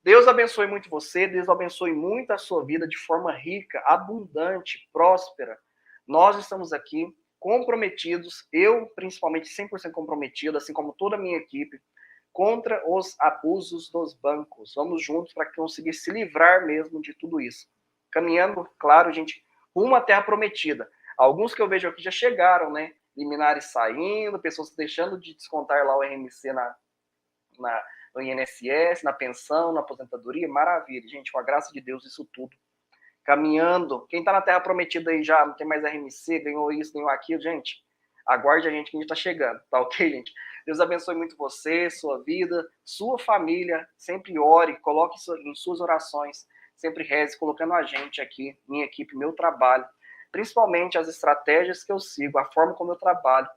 Deus abençoe muito você, Deus abençoe muito a sua vida de forma rica, abundante, próspera. Nós estamos aqui comprometidos, eu principalmente 100% comprometido, assim como toda a minha equipe, contra os abusos dos bancos. Vamos juntos para conseguir se livrar mesmo de tudo isso. Caminhando, claro, gente, rumo à terra prometida. Alguns que eu vejo aqui já chegaram, né? Liminares saindo, pessoas deixando de descontar lá o RMC no INSS, na pensão, na aposentadoria. Maravilha, gente, com a graça de Deus, isso tudo caminhando. Quem está na Terra Prometida aí já não tem mais RMC, ganhou isso, ganhou aquilo, gente. Aguarde a gente que a gente está chegando, tá ok, gente? Deus abençoe muito você, sua vida, sua família. Sempre ore, coloque em suas orações, sempre reze, colocando a gente aqui, minha equipe, meu trabalho, principalmente as estratégias que eu sigo, a forma como eu trabalho,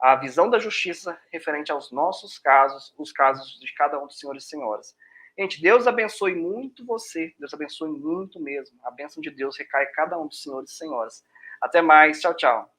a visão da justiça referente aos nossos casos, os casos de cada um dos senhores e senhoras. Gente, Deus abençoe muito você, Deus abençoe muito mesmo. A bênção de Deus recai em cada um dos senhores e senhoras. Até mais, tchau, tchau.